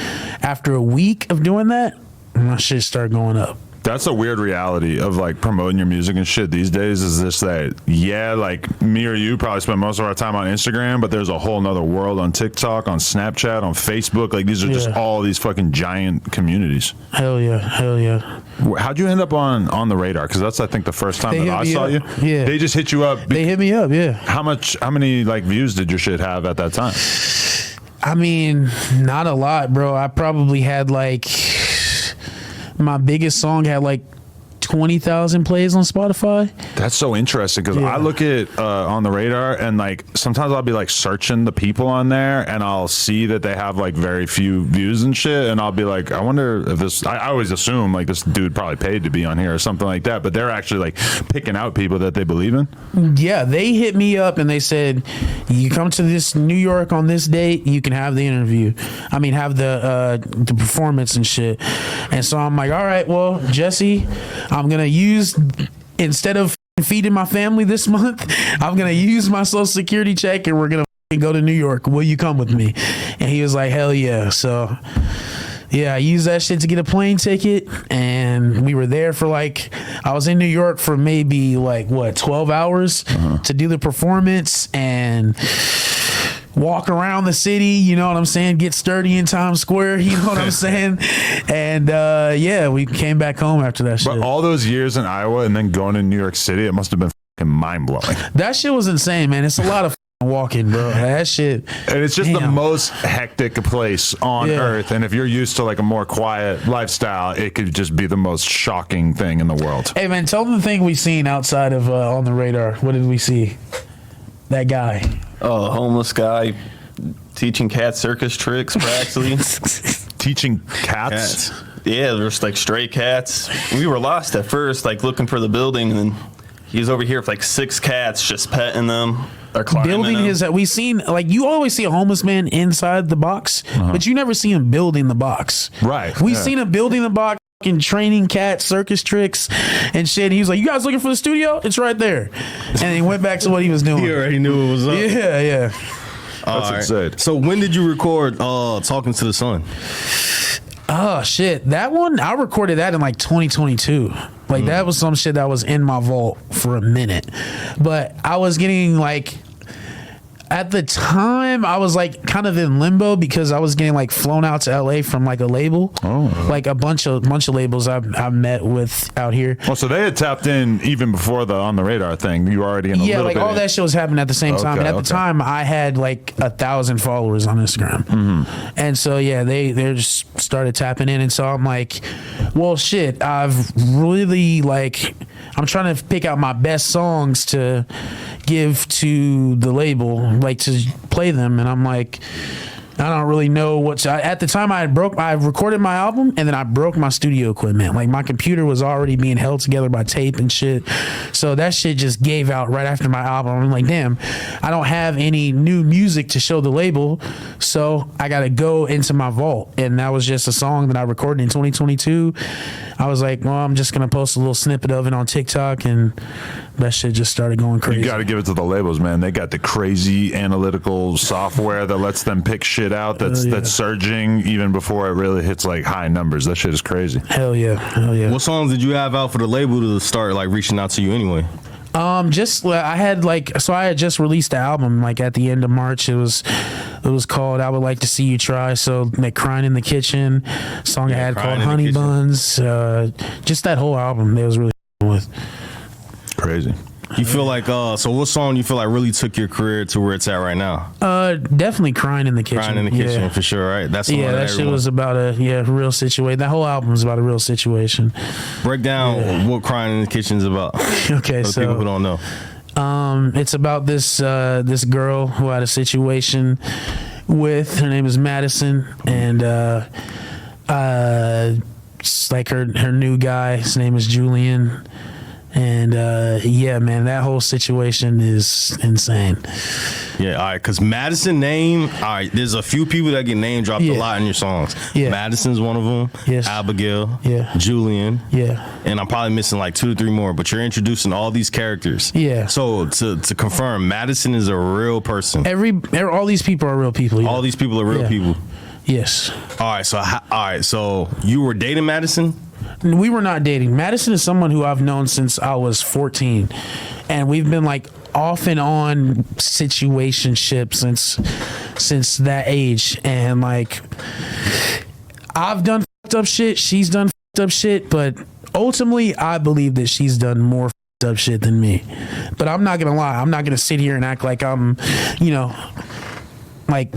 after a week of doing that, my shit started going up. That's a weird reality of like promoting your music and shit these days, is this that, yeah, like me or you probably spend most of our time on Instagram, but there's a whole nother world on TikTok, on Snapchat, on Facebook. Like these are just all these fucking giant communities. Hell yeah. How'd you end up on the radar? Because that's, I think, the first time that I saw you. Yeah. They just hit you up. They hit me up, yeah. How many like views did your shit have at that time? I mean, not a lot, bro. I probably had like, my biggest song had like 20,000 plays on Spotify. That's so interesting because I look at on the radar and like sometimes I'll be like searching the people on there and I'll see that they have like very few views and shit, and I'll be like, I wonder if this. I always assume like this dude probably paid to be on here or something like that, but they're actually like picking out people that they believe in. Yeah, they hit me up and they said, "You come to this New York on this date, you can have the interview. I mean, have the performance and shit." And so I'm like, all right, well, Jesse, I'm gonna use, instead of feeding my family this month, I'm gonna use my Social Security check and we're gonna go to New York. Will you come with me? And he was like, hell yeah. So yeah, I used that shit to get a plane ticket, and we were there for like, I was in New York for maybe like 12 hours to do the performance and walk around the city, you know what I'm saying? Get sturdy in Times Square, you know what I'm saying? And yeah, we came back home after that shit. But all those years in Iowa and then going to New York City, it must have been fucking mind blowing. That shit was insane, man. It's a lot of walking, bro. That shit. And it's just the most hectic place on earth. And if you're used to like a more quiet lifestyle, it could just be the most shocking thing in the world. Hey, man, tell them the thing we seen outside of On the Radar. What did we see? That guy. Oh, a homeless guy teaching cat circus tricks, practically. Teaching cats? Yeah, there's like stray cats. We were lost at first, like looking for the building, and then he was over here with like 6 cats, just petting them. They're climbing building them. his, we seen, like, you always see a homeless man inside the box, but you never see him building the box. Right. We seen him building the box, fucking training cat circus tricks and shit. He was like, "You guys looking for the studio? It's right there." And he went back to what he was doing. He already knew it was up. Yeah. That's insane. So when did you record Talking to the Sun? Oh shit, that one I recorded that in like 2022. Like that was some shit that was in my vault for a minute, but I was getting like, at the time I was like kind of in limbo because I was getting like flown out to LA from like a label, like a bunch of labels I've met with out here. Well, so they had tapped in even before the On the Radar thing. You were already in a little like bit. all that shit was happening at the same time, and at the time I had like 1,000 followers on Instagram, and so yeah, they just started tapping in, and so I'm like, well shit, I've really like, I'm trying to pick out my best songs to give to the label, like to play them, and I'm like, I don't really know what to, at the time I recorded my album and then I broke my studio equipment. Like my computer was already being held together by tape and shit, so that shit just gave out right after my album. I'm like, damn, I don't have any new music to show the label, so I gotta go into my vault. And that was just a song that I recorded in 2022. I was like, well, I'm just gonna post a little snippet of it on TikTok, and that shit just started going crazy. You got to give it to the labels, man. They got the crazy analytical software that lets them pick shit out that's surging even before it really hits like high numbers. That shit is crazy. Hell yeah. What songs did you have out for the label to start like reaching out to you anyway? Just I had just released the album like at the end of March. It was called I Would Like to See You Try. So like Crying in the Kitchen, song I had called Honey Buns, just that whole album it was really with. Crazy. You feel like so what song you feel like really took your career to where it's at right now? Definitely Crying in the Kitchen. Crying in the Kitchen, for sure, right? That's the one that shit was about a real situation. That whole album was about a real situation. Break down what Crying in the Kitchen is about. Okay, for so people who don't know. it's about this girl who had a situation with, her name is Madison, and like her new guy, his name is Julian. And yeah, man, that whole situation is insane. Yeah, all right, because Madison name, all right, there's a few people that get name dropped a lot in your songs. Yeah. Madison's one of them. Yes. Abigail. Yeah. Julian. Yeah. And I'm probably missing like 2 or 3 more, but you're introducing all these characters. Yeah. So to confirm, Madison is a real person. All these people are real people. Yeah. All these people are real people. Yes. All right, so you were dating Madison? We were not dating. Madison is someone who I've known since I was 14, and we've been like off and on situationship since that age. And like, I've done fucked up shit, she's done fucked up shit, but ultimately I believe that she's done more fucked up shit than me. But I'm not gonna lie, I'm not gonna sit here and act like I'm, like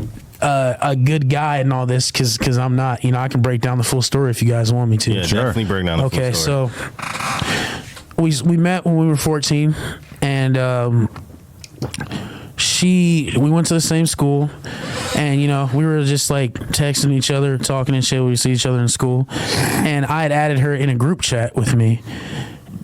a good guy and all this, because I'm not. I can break down the full story if you guys want me to. Yeah, definitely break down the full story. So we met when we were 14, and we went to the same school, and we were just like texting each other, talking and shit. We would see each other in school, and I had added her in a group chat with me.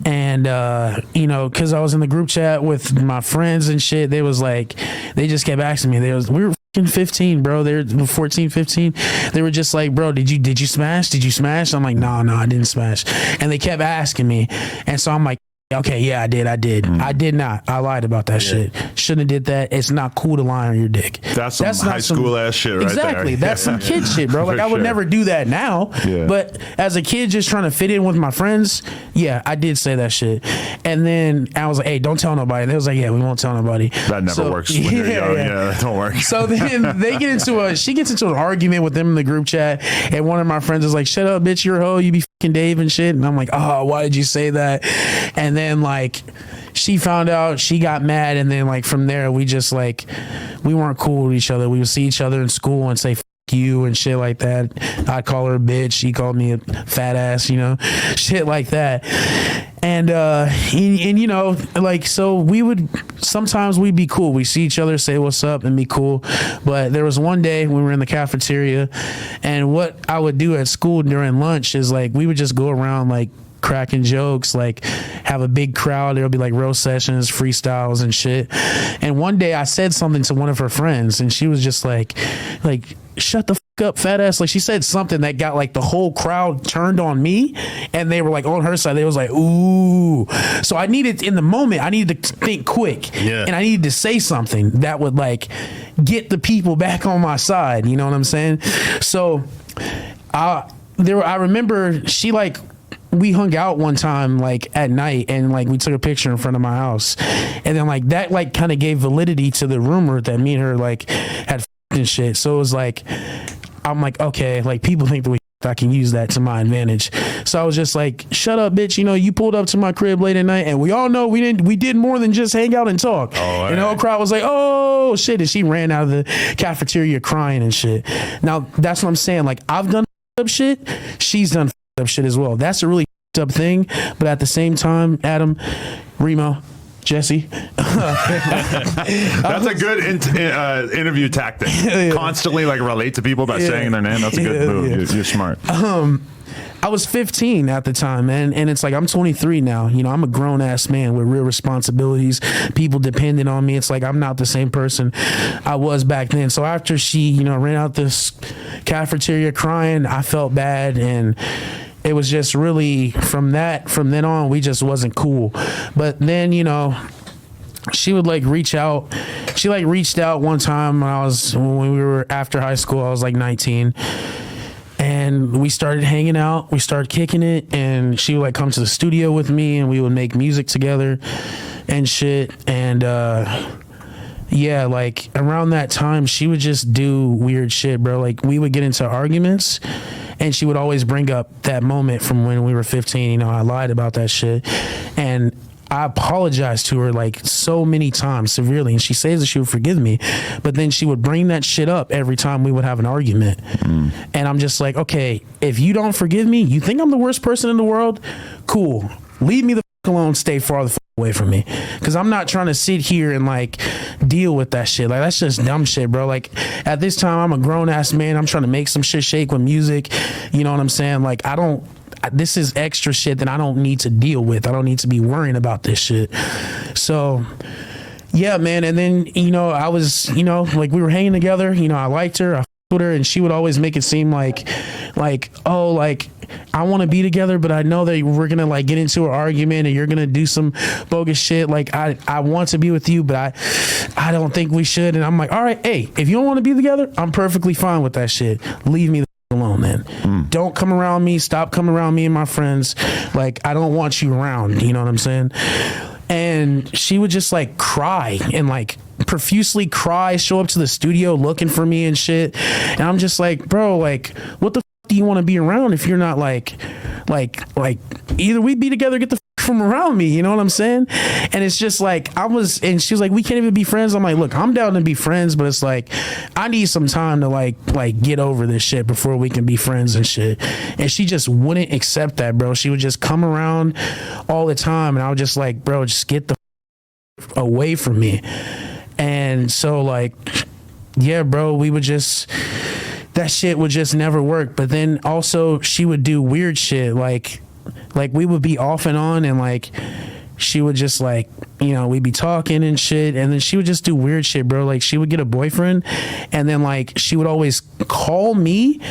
And because I was in the group chat with my friends and shit, they just kept asking me. We were 15, bro. They're 14, 15. They were just like, bro, did you smash? Did you smash? I'm like, no, I didn't smash. And they kept asking me, and so I'm like, okay, yeah, I did. I did not. I lied about that shit. Shouldn't have did that. It's not cool to lie on your dick. That's some high school ass shit right there. Exactly. That's some kid shit, bro. Like, I would never do that now. Yeah. But as a kid just trying to fit in with my friends, yeah, I did say that shit. And then I was like, hey, don't tell nobody. And they was like, yeah, we won't tell nobody. That never works when you're young. Yeah, that don't work. So then she gets into an argument with them in the group chat, and one of my friends is like, shut up, bitch, you're a hoe, you be fucking Dave and shit. And I'm like, oh, why did you say that? And then like she found out, she got mad, and then like from there we just like, we weren't cool with each other. We would see each other in school and say you and shit like that. I'd call her a bitch, she called me a fat ass, shit like that. And like, so sometimes we'd be cool. We see each other, say what's up, and be cool. But there was one day when we were in the cafeteria, and what I would do at school during lunch is like, we would just go around like cracking jokes, like have a big crowd. There'll be like roast sessions, freestyles and shit. And one day I said something to one of her friends, and she was just like shut the fuck up, fat ass. Like, she said something that got like the whole crowd turned on me, and they were like on her side. They was like, ooh. So I needed to think quick. Yeah. And I needed to say something that would like get the people back on my side. You know what I'm saying? So I remember we hung out one time like at night, and like we took a picture in front of my house, and then like that like kind of gave validity to the rumor that me and her like had and shit. So it was like, I'm like, okay, like people think that I can use that to my advantage. So I was just like, shut up, bitch. You pulled up to my crib late at night, and we all know we did more than just hang out and talk. And the whole crowd was like, oh shit. And she ran out of the cafeteria crying and shit. Now that's what I'm saying. Like, I've done up shit. She's done up shit as well. That's a really up thing. But at the same time, Adam, Remo, Jesse. That's a good interview tactic. Constantly like relate to people by saying their name. That's a good move. You're smart. I was 15 at the time, man, and it's like I'm 23 now. I'm a grown ass man with real responsibilities, people depending on me. It's like I'm not the same person I was back then. So after she, ran out this cafeteria crying, I felt bad, and it was just really from then on, we just wasn't cool. But then, she would like reach out. She like reached out one time when we were after high school. I was like 19. And we started hanging out. We started kicking it, and she would like come to the studio with me, and we would make music together and shit. And yeah, like around that time, she would just do weird shit, bro. Like, we would get into arguments, and she would always bring up that moment from when we were 15. I lied about that shit, and I apologized to her like so many times severely, and she says that she would forgive me, but then she would bring that shit up every time we would have an argument. And I'm just like, okay, if you don't forgive me, you think I'm the worst person in the world? Cool. Leave me the fuck alone. Stay far the fuck away from me, because I'm not trying to sit here and like deal with that shit. Like, that's just dumb shit, bro. Like, at this time, I'm a grown ass man. I'm trying to make some shit shake with music. You know what I'm saying? Like, I this is extra shit that I don't need to deal with. I don't need to be worrying about this shit. So yeah, man. And then, you know, I was, you know, like we were hanging together, you know, I liked her, I with her, and she would always make it seem like, oh, like I want to be together, but I know that we're gonna like get into an argument and you're gonna do some bogus shit. Like I want to be with you, but I don't think we should. And I'm like, all right, hey, if you don't want to be together, I'm perfectly fine with that shit. Leave me the alone, man. Don't come around me. Stop coming around me and my friends. Like I don't want you around. You know what I'm saying? And she would just like cry and like profusely cry, show up to the studio looking for me and shit. And I'm just like, bro, like, what the f- do you want to be around if you're not like either we be together, get the f- from around me, you know what I'm saying? And it's just like and she was like, we can't even be friends. I'm like, look, I'm down to be friends, but it's like I need some time to like get over this shit before we can be friends and shit. And she just wouldn't accept that, bro. She would just come around all the time, and I was just like, bro, just get the f- away from me. And so like, yeah, bro, we would just, that shit would just never work. But then also she would do weird shit. Like we would be off and on, and like, she would just like, you know, we'd be talking and shit. And then she would just do weird shit, bro. Like she would get a boyfriend, and then like, she would always call me.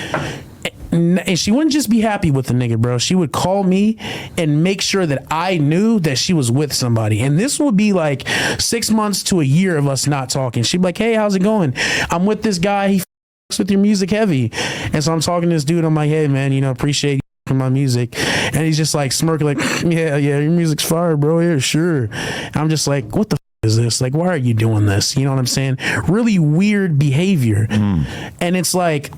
And she wouldn't just be happy with the nigga, bro. She would call me and make sure that I knew that she was with somebody. And this would be like 6 months to a year of us not talking. She'd be like, hey, how's it going? I'm with this guy. He f***s with your music heavy. And so I'm talking to this dude. I'm like, hey, man, you know, appreciate you for my music. And he's just like smirking like, yeah, your music's fire, bro. Yeah, sure. And I'm just like, what the is this? Like, why are you doing this? You know what I'm saying? Really weird behavior. And it's like,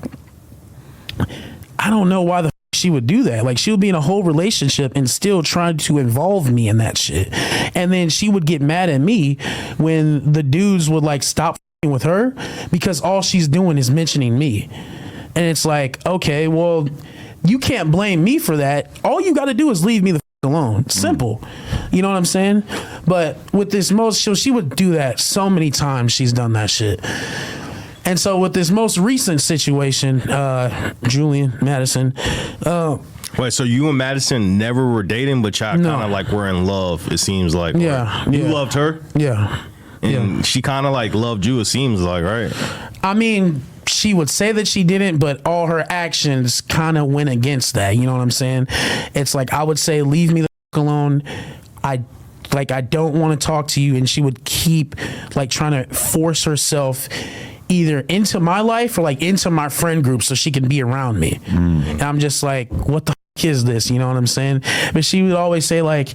I don't know why the she would do that. Like, she would be in a whole relationship and still try to involve me in that shit. And then she would get mad at me when the dudes would like stop with her because all she's doing is mentioning me. And it's like, okay, well, you can't blame me for that. All you got to do is leave me the alone. Simple. You know what I'm saying? But with this she would do that so many times. She's done that shit. And so with this most recent situation, Julian Madison. Wait, so you and Madison never were dating, but y'all kind of like were in love, it seems like. Yeah. You loved her? Yeah. And she kind of like loved you, it seems like, right? I mean, she would say that she didn't, but all her actions kind of went against that. You know what I'm saying? It's like, I would say, leave me the alone. I don't want to talk to you. And she would keep like trying to force herself either into my life or like into my friend group so she can be around me. And I'm just like, what the f- is this? You know what I'm saying? But she would always say like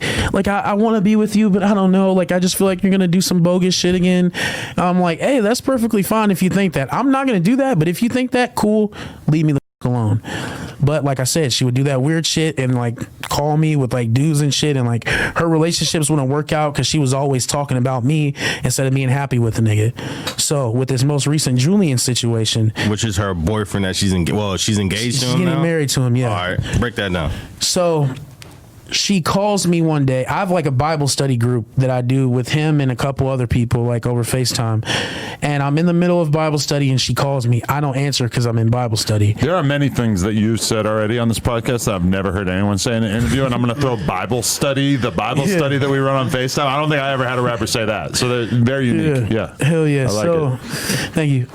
I want to be with you, but I don't know. Like, I just feel like you're going to do some bogus shit again. And I'm like, hey, that's perfectly fine if you think that. I'm not going to do that. But if you think that, cool, leave me the f- alone. But like I said, she would do that weird shit and like call me with like dudes and shit, and like her relationships wouldn't work out because she was always talking about me instead of being happy with the nigga. So with this most recent Julian situation, which is her boyfriend that she's engaged. She's engaged to him now. She's getting married to him. Yeah. All right, break that down. So she calls me one day. I have like a Bible study group that I do with him and a couple other people like over FaceTime. And I'm in the middle of Bible study and she calls me. I don't answer because I'm in Bible study. There are many things that you've said already on this podcast that I've never heard anyone say in an interview. And I'm going to throw Bible study, the Bible study that we run on FaceTime. I don't think I ever had a rapper say that. So they're very unique. Yeah. Hell yeah. I like it. Thank you.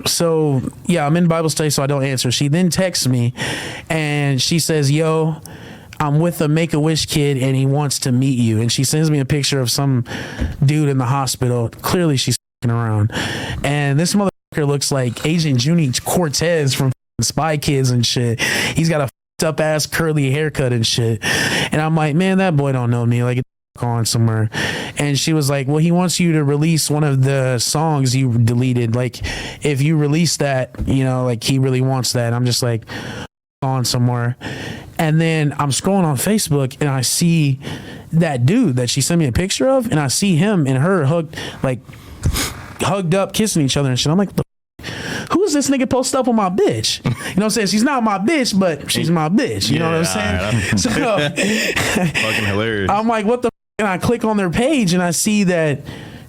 So yeah, I'm in Bible study, so I don't answer. She then texts me and she says, yo, I'm with a Make-A-Wish kid and he wants to meet you. And she sends me a picture of some dude in the hospital. Clearly she's f***ing around. And this motherfucker looks like Agent Junie Cortez from Spy Kids and shit. He's got a f***ed up ass curly haircut and shit. And I'm like, man, that boy don't know me. Like, get the f- on somewhere. And she was like, well, he wants you to release one of the songs you deleted. Like, if you release that, you know, like he really wants that. And I'm just like, on somewhere. And then I'm scrolling on Facebook and I see that dude that she sent me a picture of, and I see him and her hugged up, kissing each other and shit. I'm like, who is this nigga posted up on my bitch? You know what I'm saying? She's not my bitch, but she's my bitch. You know what I'm saying? So fucking hilarious. I'm like, what the f-? And I click on their page and I see that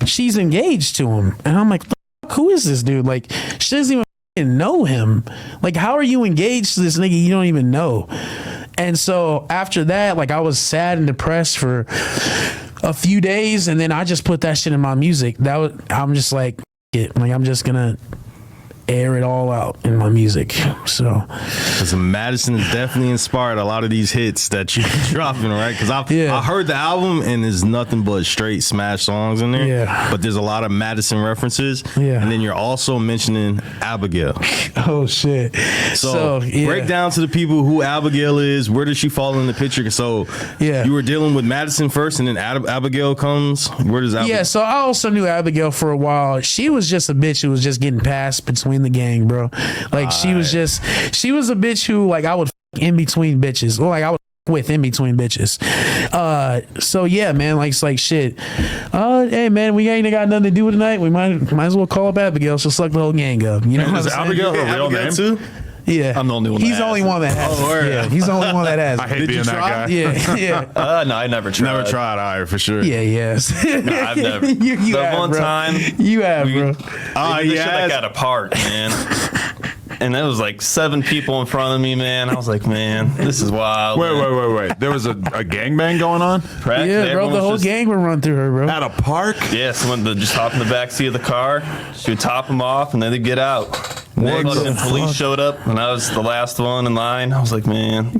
she's engaged to him. And I'm like, who is this dude? Like, she doesn't even know him. Like, how are you engaged to this nigga you don't even know? And so after that, like I was sad and depressed for a few days, and then I just put that shit in my music. I'm just like, I'm just gonna air it all out in my music. So because Madison has definitely inspired a lot of these hits that you're dropping, right? Because I heard the album and there's nothing but straight smash songs in there. Yeah. But there's a lot of Madison references. Yeah. And then you're also mentioning Abigail. Oh shit. So break down to the people who Abigail is. Where does she fall in the picture? So you were dealing with Madison first, and then Abigail comes. Where does Abigail? Yeah. So I also knew Abigail for a while. She was just a bitch who was just getting passed between the gang, bro. Like she was a bitch who like I would in between bitches, or like I would with in between bitches. So yeah, man, like it's like shit. Hey man, we ain't got nothing to do tonight. We might as well call up Abigail. She'll suck the whole gang up. You know, is Abigail her real name too? Yeah, I'm the only one. He's the only one that has. Oh, yeah, he's the only one that has. I hate being that guy. Yeah. No, I never tried. Never tried either, for sure. Yeah, yes. No, I've never. you the have, one bro. time You have, bro. they did this shit like at a park, man. And there was like 7 people in front of me, man. I was like, man, this is wild. Wait. There was a gangbang going on Correct? Yeah, bro. Everyone The was whole just- gang would run through her, bro. at a park? Yeah, someone would just hop in the back seat of the car. She would top them off, and then they'd get out. And then What the fucking police fuck? showed up, and I was the last one in line. I was like, man,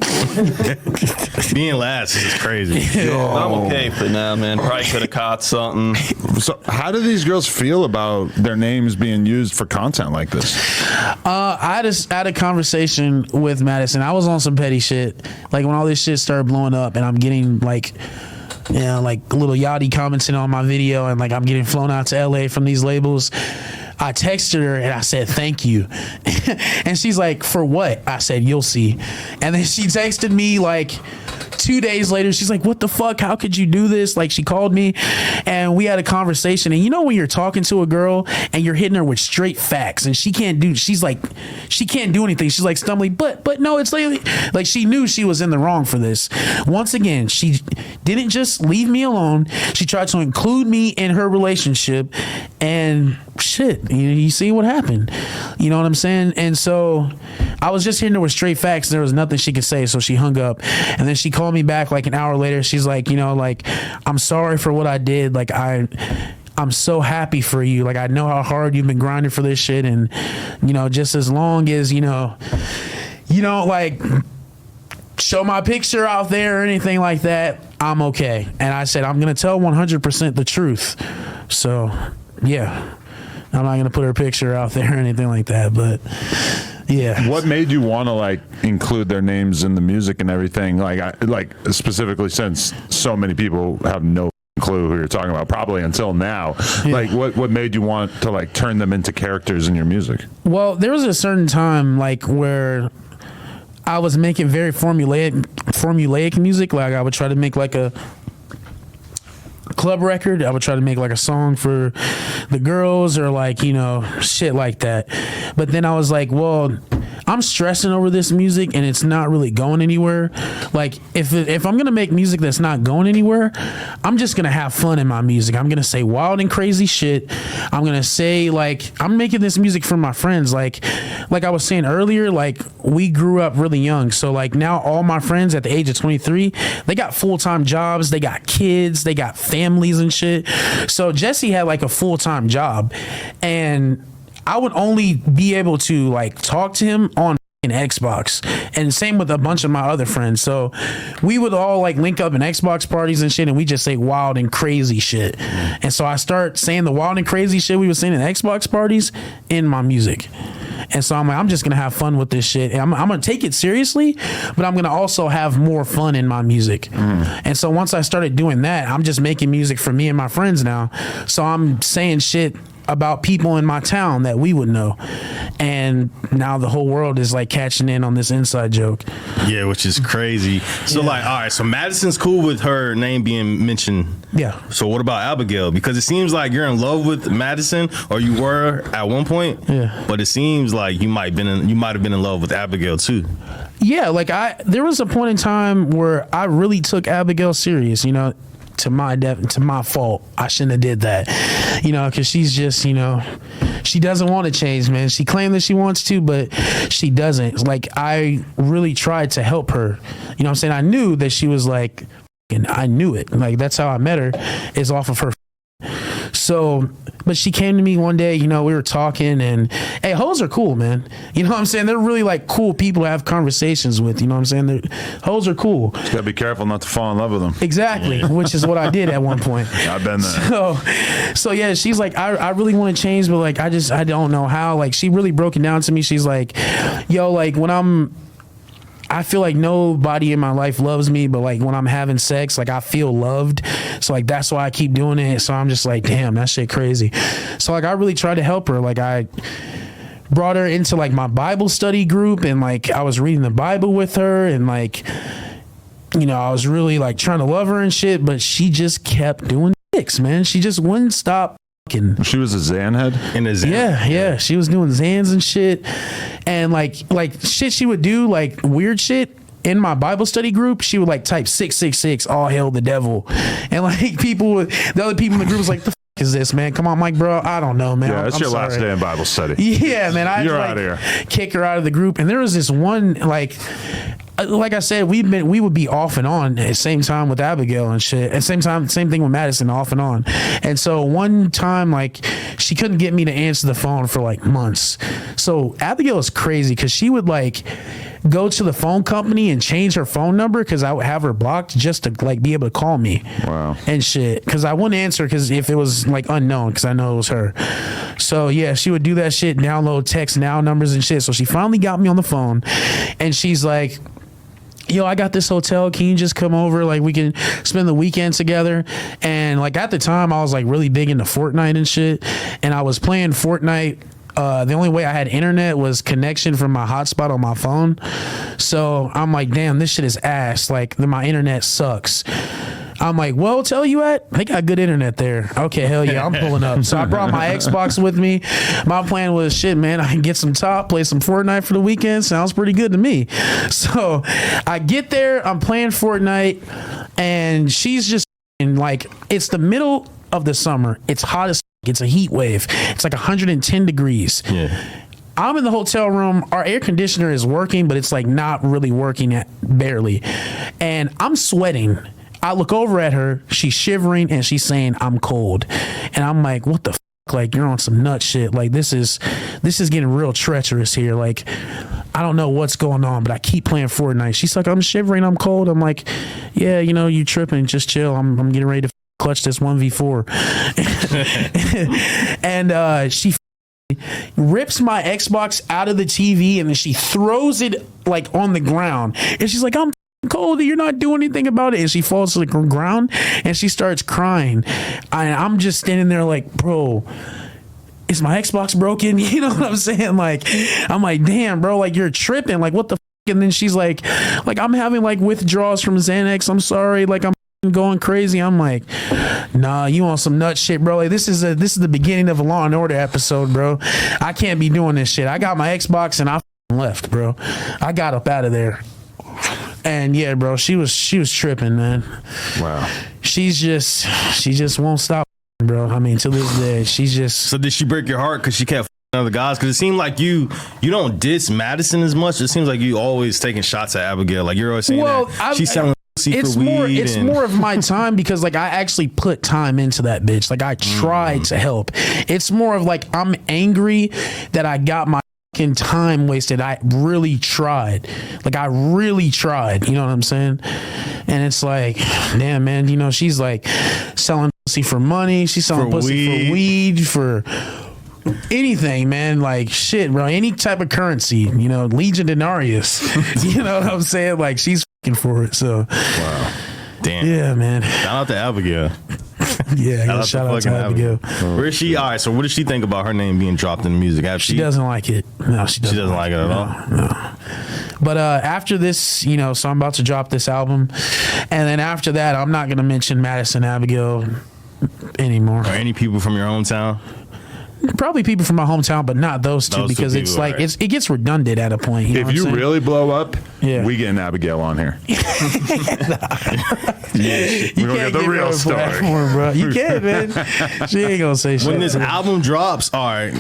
Being last is crazy. I'm okay for now, man. Probably could have caught something. So how do these girls feel about their names being used for content like this? I just had a conversation with Madison. I was on some petty shit. Like when all this shit started blowing up, and I'm getting like, you know, like little yachty commenting on my video, and like I'm getting flown out to LA from these labels. I texted her and I said, thank you. And she's like, for what? I said, you'll see. And then she texted me like 2 days later. She like, what the fuck? How could you do this? Like she called me and we had a conversation. And you know when you're talking to a girl and you're hitting her with straight facts and she can't do anything. She's like stumbling, but no, it's like she knew she was in the wrong for this. Once again, she didn't just leave me alone. She tried to include me in her relationship, and shit, you see what happened. You know what I'm saying? And so I was just hitting her with straight facts. There was nothing she could say, so she hung up. And then she called me back like an hour later. She's like, you know, like, I'm sorry for what I did. Like I'm so happy for you. Like I know how hard you've been grinding for this shit, and you know, just as long as you don't like show my picture out there or anything like that, I'm okay. And I said, I'm gonna tell 100% the truth. So yeah, I'm not gonna put her picture out there or anything like that, but yeah. What made you want to like include their names in the music and everything? Like specifically since so many people have no clue who you're talking about, probably until now. Yeah. Like what made you want to like turn them into characters in your music? Well, there was a certain time like where I was making very formulaic music. Like I would try to make like a club record. I would try to make like a song for the girls or like, you know, shit like that. But then I was like, well, I'm stressing over this music and it's not really going anywhere. Like if I'm gonna make music that's not going anywhere, I'm just gonna have fun in my music. I'm gonna say wild and crazy shit. I'm gonna say like I'm making this music for my friends. Like I was saying earlier, like we grew up really young. So like now all my friends at the age of 23, they got full-time jobs, they got kids, they got families and shit. So Jesse had like a full-time job, and I would only be able to like talk to him on an Xbox, and same with a bunch of my other friends. So we would all like link up in Xbox parties and shit, and we just say wild and crazy shit. And so I start saying the wild and crazy shit we were saying in Xbox parties in my music. And so I'm like, I'm just gonna have fun with this shit. And I'm gonna take it seriously, but I'm gonna also have more fun in my music. And so once I started doing that, I'm just making music for me and my friends now. So I'm saying shit about people in my town that we would know, and now the whole world is like catching in on this inside joke. Yeah, which is crazy. So like, all right, so Madison's cool with her name being mentioned. Yeah. So what about Abigail? Because it seems like you're in love with Madison, or you were at one point. Yeah. But it seems like you might have been in love with Abigail too. Yeah, like there was a point in time where I really took Abigail serious, you know. To my fault, I shouldn't have did that, you know, because she's just, you know, She doesn't want to change, man. She claimed that she wants to, but she doesn't. Like, I really tried to help her. You know what I'm saying? I knew that she was like, and I knew it. Like, that's how I met her, is off of her. So, but she came to me one day, you know, we were talking, and hey, hoes are cool, man. You know what I'm saying? They're really like cool people to have conversations with. You know what I'm saying? Hoes are cool. You gotta be careful not to fall in love with them. Exactly, which is what I did at one point. I've been there. So yeah, she's like, I really want to change, but like, I don't know how. Like, she really broke it down to me. She's like, yo, like I feel like nobody in my life loves me, but like when I'm having sex, like I feel loved. So like that's why I keep doing it. So I'm just like, damn, that shit crazy. So like I really tried to help her. Like I brought her into like my Bible study group, and like I was reading the Bible with her, and like, you know, I was really like trying to love her and shit, but she just kept doing dicks, man. She just wouldn't stop. She was a Xan head? In a Xan. Yeah. She was doing Xans and shit. And like shit she would do, like weird shit in my Bible study group. She would like type 666, all hail the devil. And like the other people in the group was like, the f is this, man? Come on, Mike, bro. I don't know, man. Yeah, it's your last day in Bible study. Yeah, man. You're out of here. Kick her out of the group. And there was this one, like I said, we would be off and on at the same time with Abigail and shit. At the same time, same thing with Madison, off and on. And so one time, like, she couldn't get me to answer the phone for like months. So Abigail is crazy because she would like go to the phone company and change her phone number because I would have her blocked just to like be able to call me. Wow. And shit. Because I wouldn't answer because if it was like unknown, because I know it was her. So yeah, she would do that shit, download text now numbers and shit. So she finally got me on the phone, and she's like, yo, I got this hotel. Can you just come over? Like, we can spend the weekend together. And like at the time, I was like really big into Fortnite and shit. And I was playing Fortnite. The only way I had internet was connection from my hotspot on my phone. So I'm like, damn, this shit is ass. Like, my internet sucks. I'm like, well, tell you what, they got good internet there. Okay, hell yeah, I'm pulling up. So I brought my Xbox with me. My plan was, shit, man, I can get some top, play some Fortnite for the weekend. Sounds pretty good to me. So I get there, I'm playing Fortnite, and she's just like, it's the middle of the summer. It's hot as it's a heat wave. It's like 110 degrees. Yeah. I'm in the hotel room. Our air conditioner is working, but it's like not really working barely. And I'm sweating. I look over at her, she's shivering, and she's saying, I'm cold. And I'm like, what the fuck? Like, you're on some nut shit. Like, this is getting real treacherous here. Like, I don't know what's going on, but I keep playing Fortnite. She's like, I'm shivering, I'm cold. I'm like, yeah, you know, you tripping, just chill. I'm getting ready to clutch this 1v4. And she rips my Xbox out of the TV, and then she throws it like on the ground. And she's like, I'm cold, you're not doing anything about it. And she falls to the ground and she starts crying. I'm just standing there like, bro, is my Xbox broken? You know what I'm saying? Like, I'm like, damn, bro, like, you're tripping. Like, what the f? And then she's like, I'm having like withdrawals from Xanax. I'm sorry. Like, I'm going crazy. I'm like, nah, you on some nut shit, bro. Like, this is the beginning of a Law and Order episode, bro. I can't be doing this shit. I got my Xbox and I left, bro. I got up out of there. And yeah, bro, she was tripping, man. Wow. She just won't stop, bro. I mean, to this day, she's just. So did she break your heart because she kept other guys? Because it seemed like you don't diss Madison as much. It seems like you always taking shots at Abigail. Like, you're always saying that she's selling pussy for weed. It's more of my time because like I actually put time into that bitch. Like, I tried to help. It's more of like I'm angry that I got my time wasted. I really tried. Like, I really tried. You know what I'm saying? And it's like, damn, man, you know, she's like selling pussy for money. She's selling pussy for weed, for anything, man. Like, shit, bro. Any type of currency, you know, Legion Denarius. You know what I'm saying? Like, she's fucking for it. So, wow. Damn. Yeah, man. Shout out to Abigail. Yeah, shout out to Abigail. Where is she? All right, so what does she think about her name being dropped in the music? She doesn't like it. No, she doesn't like it at all? No. But after this, you know, so I'm about to drop this album. And then after that, I'm not going to mention Madison Abigail anymore. Or any people from your hometown? Probably people from my hometown, but not those two, because it's like it gets redundant at a point. If you really blow up, Yeah. we getting Abigail on here. You gonna get the real story. platform, bro. You can't, man. She ain't gonna say shit. When this album drops, all right,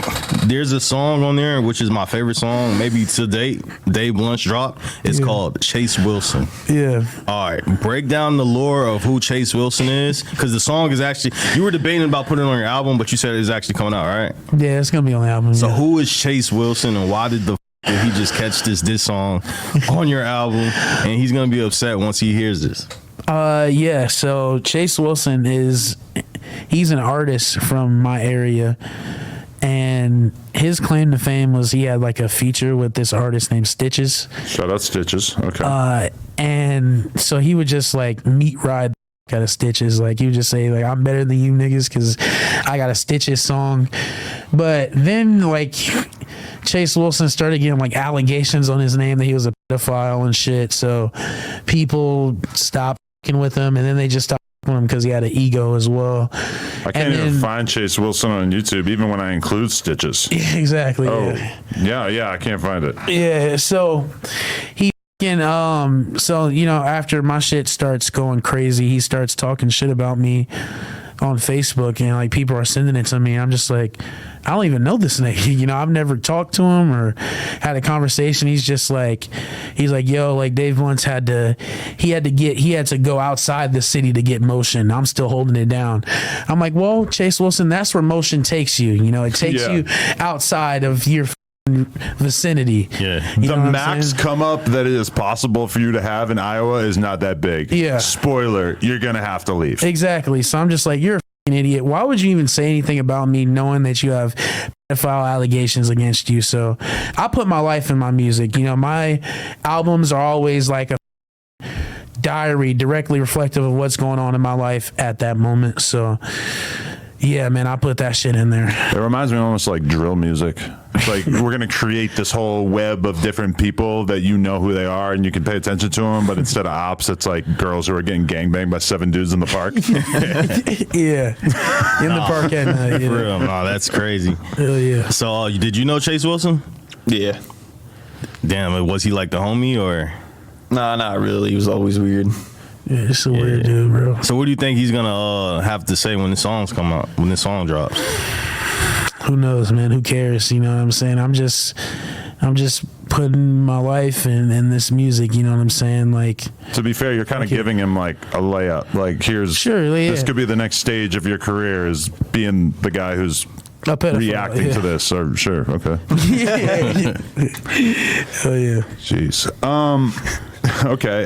there's a song on there which is my favorite song, maybe to date. Dave Blunt's drop. It's called Chase Wilson. Yeah. All right, break down the lore of who Chase Wilson is, because the song is actually, you were debating about putting it on your album, but you said it's actually coming out, right? Yeah, it's gonna be on the album. So yeah. who is Chase Wilson, and why did did he just catch this song on your album, and he's gonna be upset once he hears this? Yeah, so Chase Wilson he's an artist from my area, and his claim to fame was he had like a feature with this artist named Stitches. Shout out Stitches. Okay. And so he would just like meat ride out of Stitches. Like he would just say like, I'm better than you niggas because I got a Stitches song. But then like Chase Wilson started getting like allegations on his name that he was a pedophile and shit. So people stopped fucking with him, and then they just stopped with him because he had an ego as well. I can't even find Chase Wilson on YouTube, even when I include Stitches. Yeah, exactly. Oh, yeah, I can't find it. Yeah, so he so you know, after my shit starts going crazy, he starts talking shit about me on Facebook, and like people are sending it to me. I'm just like, I don't even know this nigga. You know, I've never talked to him or had a conversation. He's like, yo, like Dave Blunt's had to go outside the city to get motion. I'm still holding it down. I'm like, well, Chase Wilson, that's where motion takes you. You know, it takes you outside of your vicinity. Yeah. The max come up that it is possible for you to have in Iowa is not that big. Yeah. Spoiler, you're gonna have to leave. Exactly. So I'm just like, you're a fucking idiot. Why would you even say anything about me knowing that you have pedophile allegations against you? So I put my life in my music. You know, my albums are always like a diary directly reflective of what's going on in my life at that moment. So yeah, man, I put that shit in there. It reminds me almost like drill music. It's like we're going to create this whole web of different people that you know who they are and you can pay attention to them, but instead of ops, it's like girls who are getting gangbanged by 7 dudes in the park. Yeah. In the park at night. Yeah. For real, no, that's crazy. Hell yeah. So did you know Chase Wilson? Yeah. Damn, was he like the homie or? Nah, not really. He was always weird. Yeah, it's a weird dude, bro. So what do you think he's gonna have to say when the songs come out, when the song drops? Who knows, man? Who cares? You know what I'm saying? I'm just putting my life in this music. You know what I'm saying? Like, to be fair, you're kind of giving him like a layup. Like, this could be the next stage of your career, is being the guy who's reacting to this. Or sure, okay. Yeah. Oh yeah. Jeez. Okay.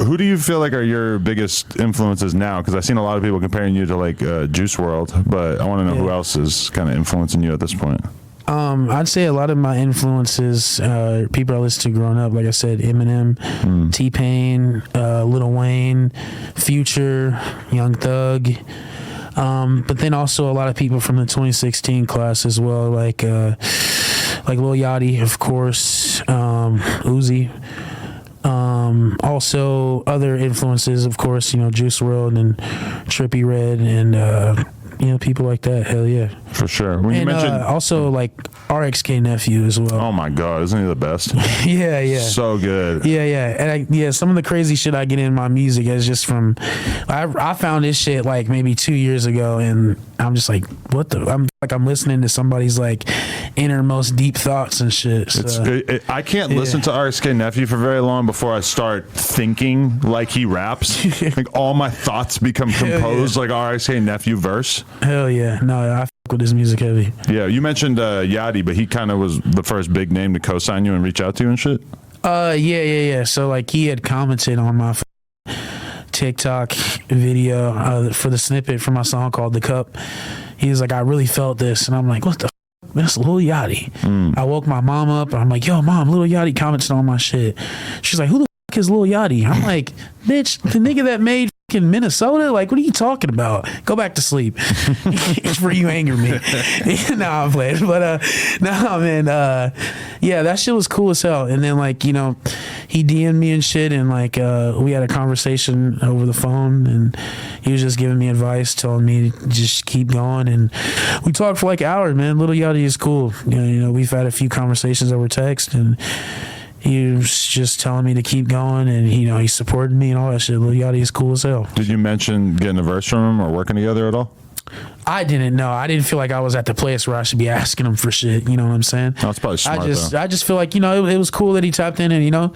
Who do you feel like are your biggest influences now? Because I've seen a lot of people comparing you to like Juice WRLD, but I want to know who else is kind of influencing you at this point. I'd say a lot of my influences, people I listened to growing up, like I said, Eminem, T-Pain, Lil Wayne, Future, Young Thug. But then also a lot of people from the 2016 class as well, like Lil Yachty, of course, Uzi. Also other influences, of course, you know, Juice WRLD and Trippie Redd and you know, people like that. Hell yeah, for sure. When you mentioned also like RXK Nephew as well. Oh my god, isn't he the best? Yeah, so good. Yeah, and some of the crazy shit I get in my music is just from I found this shit like maybe 2 years ago, and I'm just like, what the? I'm listening to somebody's like innermost deep thoughts and shit. So, I can't listen to RXK Nephew for very long before I start thinking like he raps. Like all my thoughts become composed like RXK Nephew verse. Hell yeah, no, I fuck with his music heavy. Yeah, you mentioned Yachty, but he kind of was the first big name to co-sign you and reach out to you and shit. Yeah. So like he had commented on my TikTok video for the snippet for my song called "The Cup." He was like, I really felt this, and I'm like, what the f-? That's Lil Yachty. I woke my mom up, and I'm like, yo, mom, Lil Yachty commented on my shit. She's like, who the f- is Lil Yachty? I'm like, bitch, the nigga that made in Minnesota, like, what are you talking about? Go back to sleep. It's for you anger me. Nah, I'm playing, but nah, man, yeah, that shit was cool as hell. And then like, you know, he DM'd me and shit, and like we had a conversation over the phone, and he was just giving me advice, telling me to just keep going, and we talked for like hours, man. Little Yachty is cool. You know, we've had a few conversations over text, and he was just telling me to keep going, and you know, he supported me and all that shit. Lil Yachty is cool as hell. Did you mention getting a verse from him or working together at all? I didn't know. I didn't feel like I was at the place where I should be asking him for shit. You know what I'm saying? That's probably smart. I just feel like, you know, it was cool that he tapped in, and you know,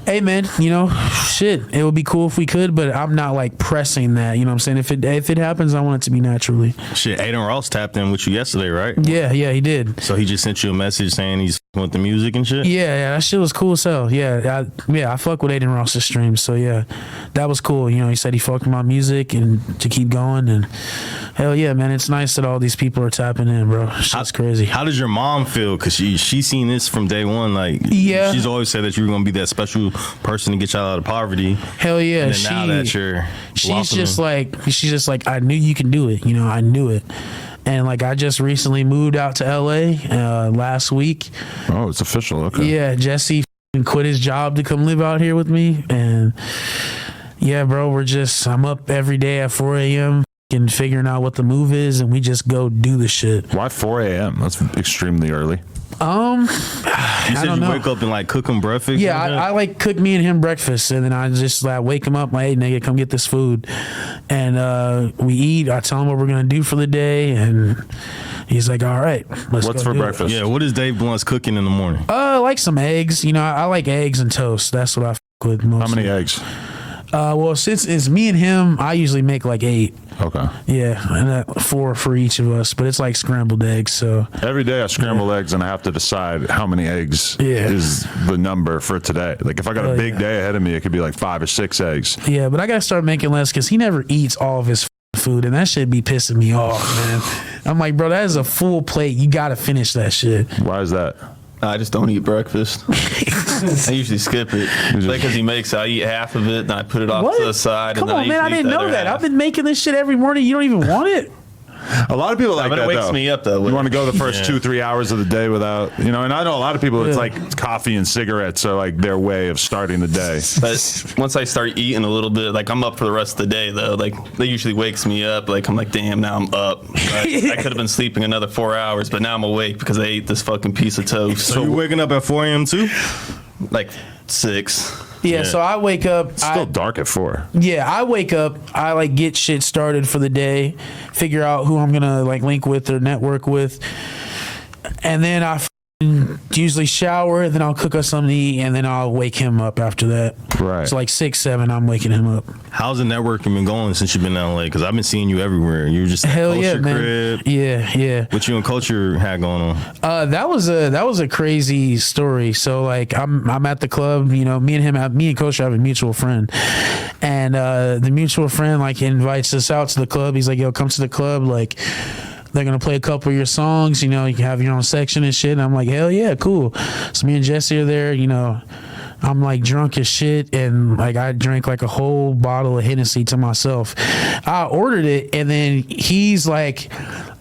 hey man, you know, shit, it would be cool if we could, but I'm not like pressing that. You know what I'm saying? If it happens, I want it to be naturally. Shit, Aiden Ross tapped in with you yesterday, right? Yeah, he did. So he just sent you a message saying he's with the music and shit. Yeah, that shit was cool as hell. Yeah, I fuck with Aiden Ross's streams, so yeah, that was cool. You know, he said he fucked with my music and to keep going, and hell yeah, man, it's nice that all these people are tapping in, bro. Shit's crazy. How does your mom feel? Because she seen this from day one. Like, yeah, she's always said that you were gonna be that special person to get you out of poverty. Hell yeah. And then now that you're she's just like, I knew you can do it. You know, I knew it. And like, I just recently moved out to LA last week. Oh, it's official. Okay. Yeah, Jesse quit his job to come live out here with me, and yeah, bro, I'm up every day at 4 a.m. and figuring out what the move is, and we just go do the shit. Why 4 a.m.? That's extremely early. You said you wake up and like cook him breakfast? Yeah, I like cook me and him breakfast, and then I just like wake him up, like, hey nigga, come get this food, and we eat. I tell him what we're gonna do for the day, and he's like, all right, let's What's go for breakfast? Yeah, what is Dave Blunt's cooking in the morning? Like some eggs. You know, I like eggs and toast. That's what I fuck with most. How many eggs? Well, since it's me and him, I usually make like 8. Okay. Yeah, and 4 for each of us, but it's like scrambled eggs. So every day I scramble eggs, and I have to decide how many eggs is the number for today. Like if I got a big day ahead of me, it could be like 5 or 6 eggs. Yeah, but I gotta start making less because he never eats all of his food, and that shit be pissing me off, man. I'm like, bro, that is a full plate. You gotta finish that shit. Why is that? I just don't eat breakfast. I usually skip it. Like, because he makes, I eat half of it, and I put it off to the side. Come and on, man, I didn't know that. Half. I've been making this shit every morning. You don't even want it? A lot of people like but that, it wakes though. me up, though. You want to go the first 2-3 hours of the day without, you know, and I know a lot of people, it's like coffee and cigarettes are like their way of starting the day. But once I start eating a little bit, like I'm up for the rest of the day, though. Like that usually wakes me up. Like I'm like, damn, now I'm up. I could have been sleeping another 4 hours, but now I'm awake because I ate this fucking piece of toast. So you waking up at 4 a.m. too? Like 6. Yeah, so I wake up. It's still dark at 4. Yeah, I wake up. I like get shit started for the day, figure out who I'm gonna like link with or network with, and then I usually shower. Then I'll cook us something to eat, and then I'll wake him up after that. Right. So like 6, 7, I'm waking him up. How's the networking been going since you've been in LA? Because I've been seeing you everywhere. You were just at Culture man. Crib. Yeah. What you and Culture had going on? That was a crazy story. So like I'm at the club, you know, me and Culture have a mutual friend, and the mutual friend like invites us out to the club. He's like, yo, come to the club, like they're gonna play a couple of your songs, you know, you can have your own section and shit. And I'm like, hell yeah, cool. So me and Jesse are there, you know, I'm like drunk as shit, and like I drank like a whole bottle of Hennessy to myself. I ordered it, and then he's like,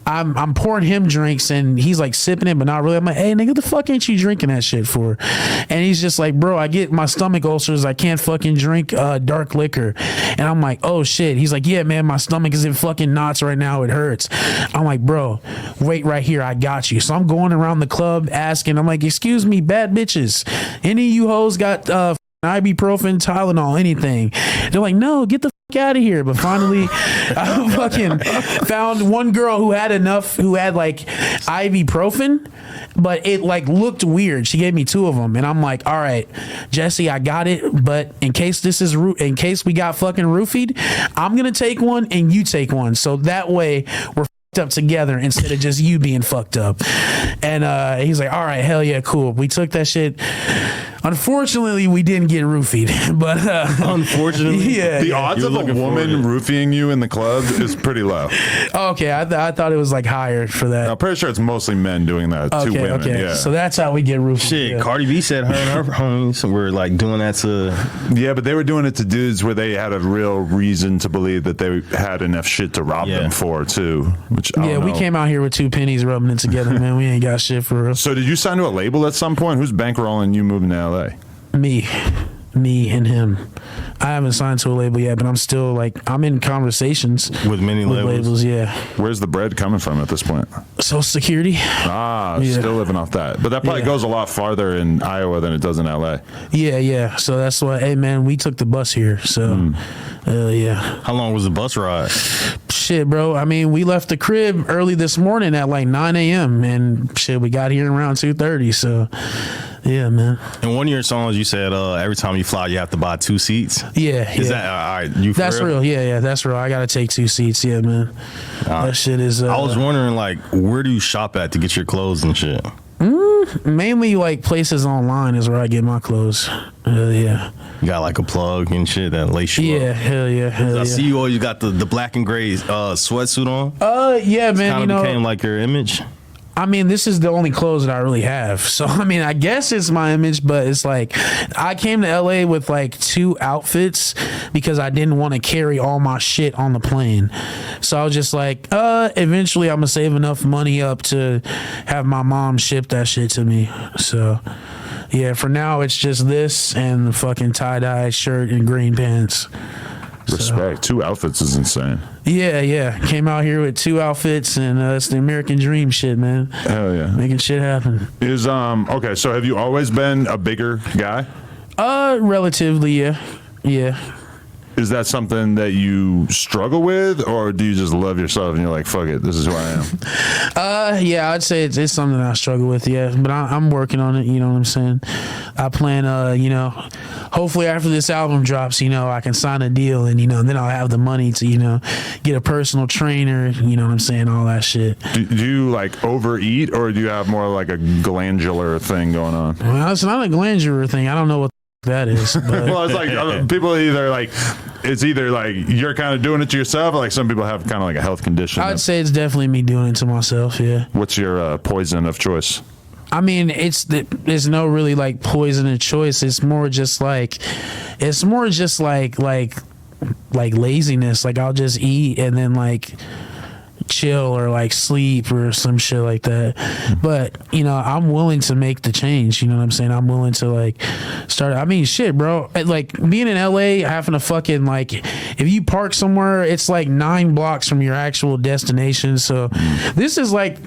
I'm pouring him drinks, and he's like sipping it, but not really. I'm like, hey nigga, the fuck ain't you drinking that shit for? And he's just like, bro, I get my stomach ulcers. I can't fucking drink dark liquor. And I'm like, oh shit. He's like, yeah, man, my stomach is in fucking knots right now. It hurts. I'm like, bro, wait right here. I got you. So I'm going around the club asking. I'm like, excuse me, bad bitches. Any of you hoes got ibuprofen, Tylenol, anything? They're like, no, get the fuck out of here. But finally, I fucking found one girl who had like ibuprofen, but it like looked weird. She gave me 2 of them, and I'm like, all right, Jesse, I got it, but in case in case we got fucking roofied, I'm gonna take one and you take one, so that way we're up together instead of just you being fucked up. And he's like, all right, hell yeah, cool. We took that shit. Unfortunately, we didn't get roofied, but unfortunately, the odds of a woman roofing you in the club is pretty low. Okay, I thought it was like higher for that. I'm pretty sure it's mostly men doing that to women. Okay, yeah. so that's how we get roofied. Shit, yeah. Cardi B said her and her homies were like doing that to. Yeah, but they were doing it to dudes where they had a real reason to believe that they had enough shit to rob them for too. Which I don't know. We came out here with 2 pennies rubbing it together, man. We ain't got shit for real. So did you sign to a label at some point? Who's bankrolling you moving to LA? Me and him. I haven't signed to a label yet, but I'm still like, I'm in conversations with many labels. Yeah. Where's the bread coming from at this point? Social Security. Still living off that. But that probably goes a lot farther in Iowa than it does in LA. Yeah. So that's why, hey man, we took the bus here. So, yeah. How long was the bus ride? Shit, bro. I mean, we left the crib early this morning at like 9 a.m. and shit, we got here around 2:30. So, yeah, man. In one of your songs, you said every time you fly, you have to buy 2 seats. Yeah. Is that all right? You that's real? Yeah, that's real. I gotta take 2 seats. Yeah, man. That shit is. I was wondering, like, where do you shop at to get your clothes and shit? Mainly like places online is where I get my clothes. Yeah. You got like a plug and shit that lace you up. Hell yeah. I see you always got the black and gray sweatsuit on. Yeah, man. Kind of became like your image. I mean, this is the only clothes that I really have. So, I mean, I guess it's my image, but it's like I came to LA with like 2 outfits because I didn't want to carry all my shit on the plane. So I was just like, eventually I'm going to save enough money up to have my mom ship that shit to me. So, yeah, for now it's just this and the fucking tie-dye shirt and green pants. Respect. 2 outfits is insane. Yeah. Came out here with 2 outfits, and it's the American dream shit, man. Hell yeah. Making shit happen. Okay, so have you always been a bigger guy? Relatively, yeah. Yeah. Is that something that you struggle with, or do you just love yourself and you're like, fuck it, this is who I am? Yeah, I'd say it's something I struggle with, yeah. But I'm working on it, you know what I'm saying? I plan, hopefully after this album drops, I can sign a deal and, then I'll have the money to, get a personal trainer, you know what I'm saying? All that shit. Do you like overeat, or do you have more like a glandular thing going on? Well, it's not a glandular thing. I don't know what that is. But. Well, it's like people it's either like you're kind of doing it to yourself, or like some people have kind of like a health condition. I'd say it's definitely me doing it to myself. Yeah. What's your poison of choice? I mean, there's no really like poison of choice. It's more just like laziness. Like I'll just eat and then like chill or like sleep or some shit like that. But I'm willing to make the change, you know what I'm saying? I'm willing to like start. I mean, shit, bro, like being in LA, having to fucking like, if you park somewhere, it's like 9 blocks from your actual destination. So this is like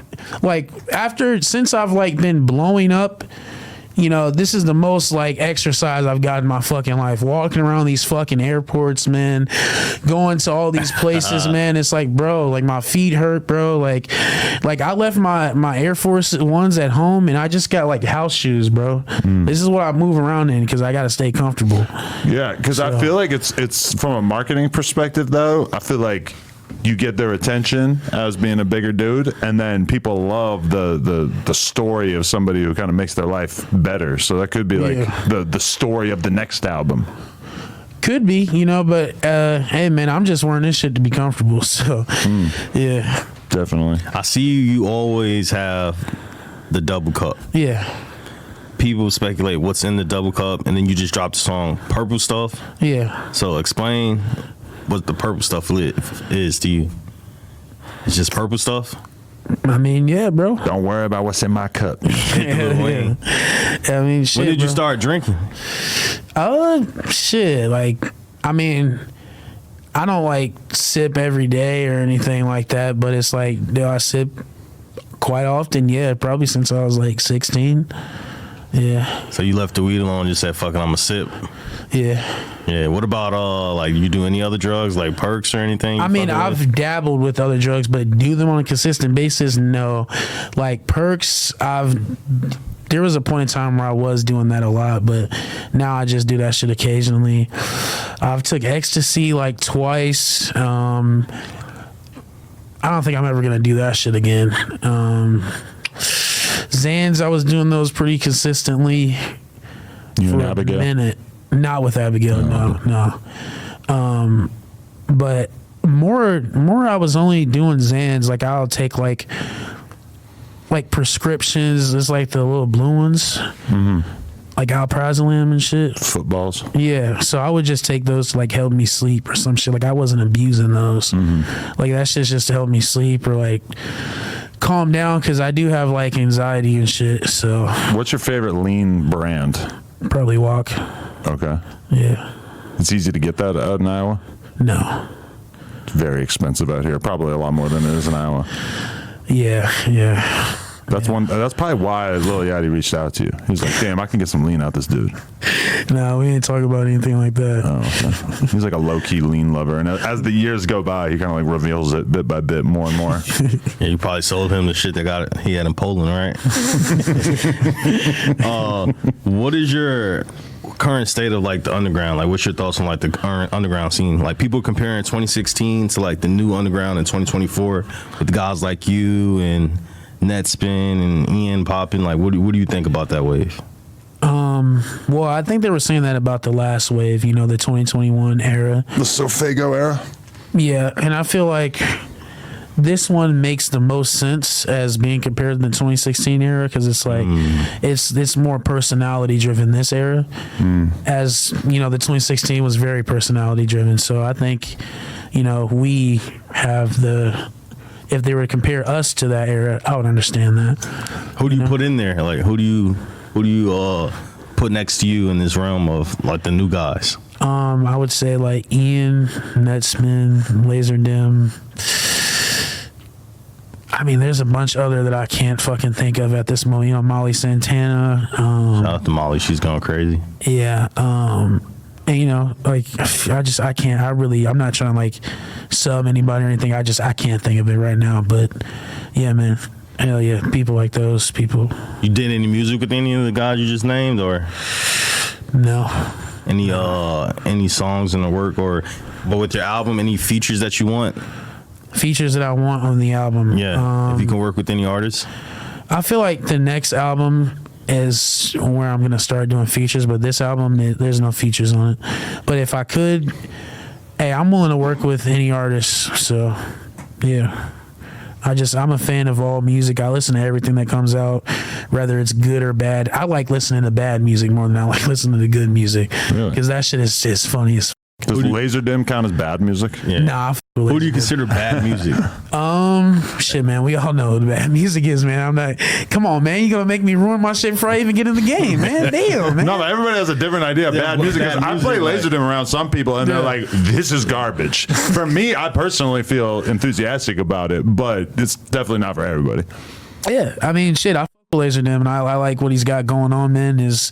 since I've like been blowing up, this is the most like exercise I've got in my fucking life. Walking around these fucking airports, man, going to all these places, man. It's like, bro, like my feet hurt, bro. Like I left my Air Force Ones at home and I just got like house shoes, bro. This is what I move around in because I got to stay comfortable. Yeah, because I feel like it's from a marketing perspective though. I feel like you get their attention as being a bigger dude, and then people love the story of somebody who kind of makes their life better. So that could be like the story of the next album. Could be, but hey man, I'm just wearing this shit to be comfortable. So yeah, definitely. I see you always have the double cup. Yeah. People speculate what's in the double cup, and then you just drop the song Purple Stuff. Yeah. So explain what the purple stuff is to you. It's just purple stuff? I mean, yeah, bro. Don't worry about what's in my cup. Yeah. I mean, shit. When did you start drinking? Shit. Like, I mean, I don't like sip every day or anything like that, but it's like, do I sip quite often? Yeah, probably since I was like 16. Yeah. So you left the weed alone and just said, fuck it, I'm a sip. Yeah. Yeah. What about like you do any other drugs like perks or anything? I mean, I've dabbled with other drugs, but do them on a consistent basis? No. Like perks, there was a point in time where I was doing that a lot, but now I just do that shit occasionally. I've took ecstasy like twice. I don't think I'm ever gonna do that shit again. Xans, I was doing those pretty consistently for a minute. Not with Abigail, no. But more I was only doing Xans. Like I'll take like prescriptions. It's like the little blue ones. Like alprazolam and shit. Footballs. Yeah, so I would just take those to like help me sleep or some shit. Like I wasn't abusing those. Like that shit's just to help me sleep or like calm down because I do have like anxiety and shit. So what's your favorite lean brand? Probably walk. Okay. Yeah. It's easy to get that out in Iowa? No. It's very expensive out here. Probably a lot more than it is in Iowa. Yeah. That's probably why Lil Yachty reached out to you. He's like, damn, I can get some lean out this dude. No, we ain't talking about anything like that. Oh, okay. He's like a low-key lean lover. And as the years go by, he kind of like reveals it bit by bit more and more. Yeah, you probably sold him the shit that he had in Poland, right? What is your current state of like the underground? Like, what's your thoughts on like the current underground scene? Like, people comparing 2016 to like the new underground in 2024 with guys like you and Netspin and Ian popping. Like, what do you think about that wave? Well, I think they were saying that about the last wave, the 2021 era. The Sofago era? Yeah, and I feel like this one makes the most sense as being compared to the 2016 era, because it's like it's more personality driven this era. As the 2016 was very personality driven. So I think we have if they were to compare us to that era, I would understand that. Who do you put in there? Like, who do you put next to you in this realm of like the new guys? I would say like Ian, Netspin, Laserdem. I mean, there's a bunch other that I can't fucking think of at this moment. Molly Santana. Shout out to Molly, she's going crazy. Yeah. And like I'm not trying to like sub anybody or anything. I can't think of it right now. But yeah, man. Hell yeah, people like those people. You did any music with any of the guys you just named, or no? Any songs in the work, but with your album, any features that you want? Features that I want on the album. Yeah, if you can work with any artists. I feel like the next album is where I'm gonna start doing features, but this album there's no features on it. But if I could, hey, I'm willing to work with any artist. So yeah. I'm a fan of all music. I listen to everything that comes out, whether it's good or bad. I like listening to bad music more than I like listening to good music, because that shit is just funny as Does Laserdem count as bad music? Yeah. Nah. Who do you consider bad music? Shit, man. We all know what bad music is, man. I'm like, come on, man. You gonna make me ruin my shit before I even get in the game, man. Damn, man. No, but everybody has a different idea of bad music. I play Laserdem around some people, and they're like, "This is garbage." For me, I personally feel enthusiastic about it, but it's definitely not for everybody. Yeah, I mean, shit. I fuck with Laserdem, and I like what he's got going on, man. His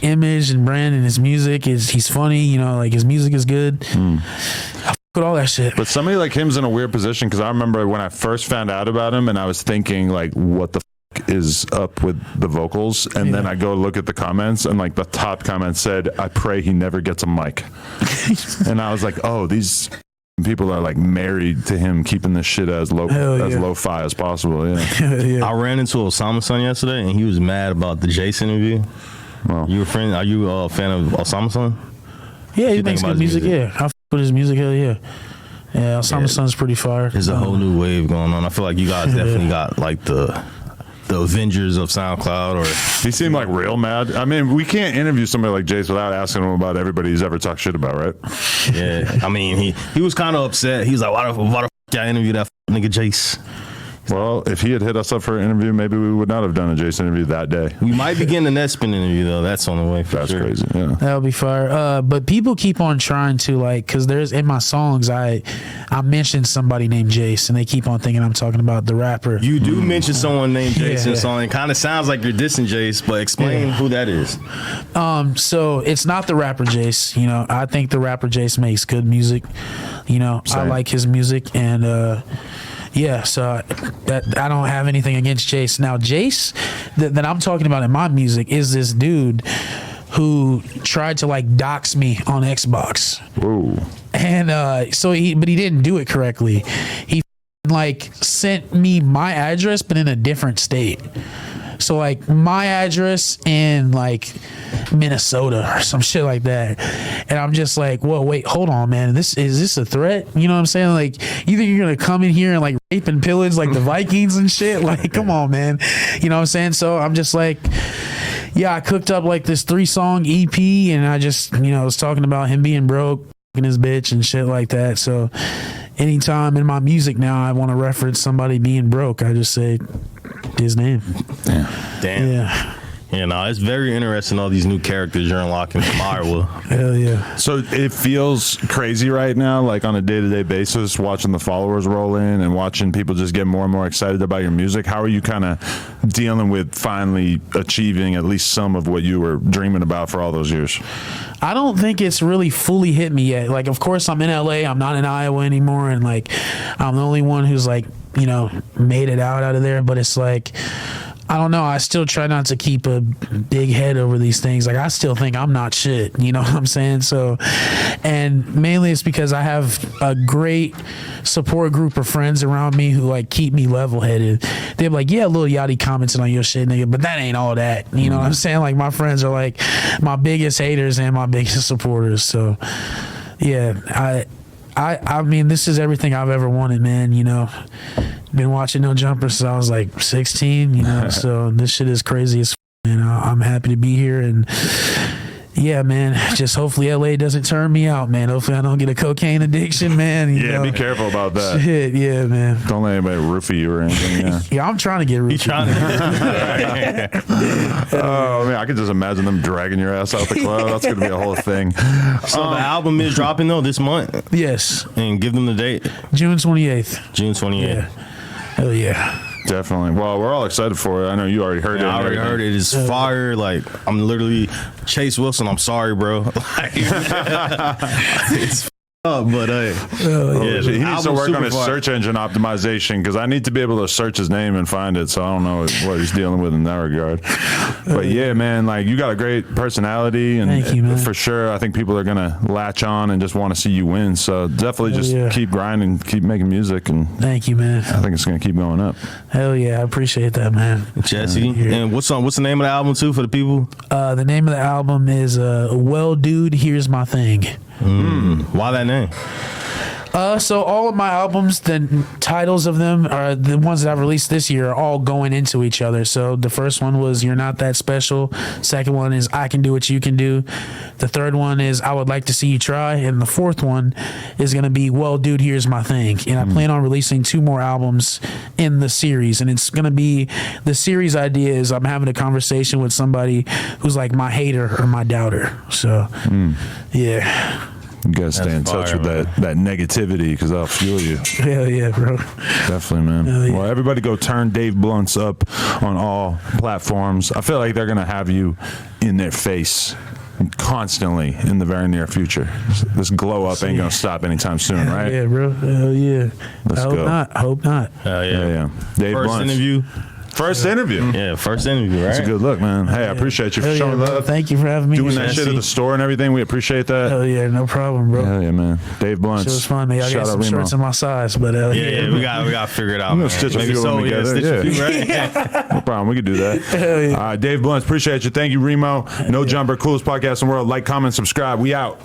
image and brand and his music he's funny. Like his music is good. I fuck with all that shit. But somebody like him's in a weird position, because I remember when I first found out about him, and I was thinking like, what the fuck is up with the vocals? And then I go look at the comments, and like the top comment said, "I pray he never gets a mic." And I was like, oh, these people are like married to him keeping this shit as lo-fi as possible. Yeah. I ran into Osama Son yesterday, and he was mad about the Jace interview. Well, are you a fan of Osama Son? Yeah, he makes good music. Yeah, I fuck with his music. Hell yeah. Yeah, Osama Son's pretty fire. There's a whole new wave going on. I feel like you guys definitely got like the Avengers of SoundCloud. Or he seemed like real mad. I mean, we can't interview somebody like Jace without asking him about everybody he's ever talked shit about, right? Yeah, I mean, he was kind of upset. He was like, why the f*** I interviewed that nigga Jace? Well, if he had hit us up for an interview, maybe we would not have done a Jace interview that day. We might begin the Netspin interview, though. That's on the way. That's sure. Crazy. Yeah, that'll be fire. But people keep on trying to because there's in my songs I mentioned somebody named Jace, and they keep on thinking I'm talking about the rapper. You do mention someone named Jace in the song. It kind of sounds like you're dissing Jace, but explain who that is. So it's not the rapper Jace. I think the rapper Jace makes good music. Same. I like his music, and yeah, so that I don't have anything against Jace. Now, Jace that I'm talking about in my music is this dude who tried to dox me on Xbox. Whoa. And but he didn't do it correctly. He sent me my address, but in a different state. So my address in Minnesota or some shit like that. And I'm just like, whoa, wait, hold on, man. Is this a threat? You know what I'm saying? You think you're gonna come in here and rape and pillage the Vikings and shit? Come on, man. You know what I'm saying? So I'm just yeah, I cooked up this 3-song EP, and I just, was talking about him being broke, fucking his bitch and shit like that. So anytime in my music now I want to reference somebody being broke, I just say his name. Damn. Yeah. It's very interesting, all these new characters you're unlocking from Iowa. Hell yeah. So it feels crazy right now, like on a day-to-day basis, watching the followers roll in and watching people just get more and more excited about your music. How are you kind of dealing with finally achieving at least some of what you were dreaming about for all those years? I don't think it's really fully hit me yet. Like, of course, I'm in LA. I'm not in Iowa anymore. And, like, I'm the only one who's, like, made it out of there. But it's like, I don't know. I still try not to keep a big head over these things. Like, I still think I'm not shit. You know what I'm saying? So, and mainly it's because I have a great support group of friends around me who, like, keep me level-headed. They're like, yeah, Lil Yachty commenting on your shit, nigga, but that ain't all that. You know what I'm saying? Like, my friends are, like, my biggest haters and my biggest supporters. So, yeah, I mean, this is everything I've ever wanted, man. Been watching No Jumper since I was like 16, so this shit is crazy as I'm happy to be here, and yeah, man, just hopefully LA doesn't turn me out, man. Hopefully I don't get a cocaine addiction, man. Be careful about that. Shit, yeah, man. Don't let anybody roofie you or anything. Yeah, I'm trying to get roofied. Oh, man, I can just imagine them dragging your ass out the club. That's going to be a whole thing. So the album is dropping, though, this month? Yes. And give them the date. June 28th. June 28th. Yeah. Hell yeah. Definitely. Well, we're all excited for it. I know you already heard it. I already heard it. It's fire. Like, I'm literally Chase Wilson. I'm sorry, bro. Like, it's up, but he needs to work on his search engine optimization, because I need to be able to search his name and find it. So I don't know what he's dealing with in that regard. But yeah, man, like, you got a great personality, and thank you, man. For sure, I think people are gonna latch on and just want to see you win. So definitely keep grinding, keep making music, and thank you, man. I think it's gonna keep going up. Hell yeah, I apprciate that, man. Jesse, and what's the name of the album too for the people? The name of the album is Well Dude, Here's My Thing. Why that name? So all of my albums, the titles of them are the ones that I've released this year, are all going into each other. So the first one was You're Not That Special. Second one is I Can Do What You Can Do. The third one is I Would Like to See You Try. And the fourth one is going to be Well Dude, Here's My Thing. And I plan on releasing 2 more albums in the series. And it's going to be, the series idea is I'm having a conversation with somebody who's like my hater or my doubter. So, yeah. You gotta stay in touch with that negativity, because that'll fuel you. Hell yeah, bro. Definitely, man. Yeah. Well, everybody go turn Dave Blunts up on all platforms. I feel like they're gonna have you in their face constantly in the very near future. This glow up ain't gonna stop anytime soon, right? Yeah, bro. Hell yeah. Let's go. Hope not. Yeah. Dave First Blunts. interview. First interview. Yeah, first interview, right? That's a good look, man. Hey, I appreciate you for Hell showing yeah, bro. love. Thank you for having me. Doing that shit at the store and everything. We appreciate that. Hell yeah, no problem, bro. Hell yeah, man. Dave Blunts. Shit was fun, man. I got some shirts in my size, but Yeah, we got to figure it out. I'm gonna stitch a few of them together. Right? No problem. We could do that. Hell yeah. All right, Dave Blunts, appreciate you. Thank you, Remo. No Jumper, coolest podcast in the world. Like, comment, subscribe. We out.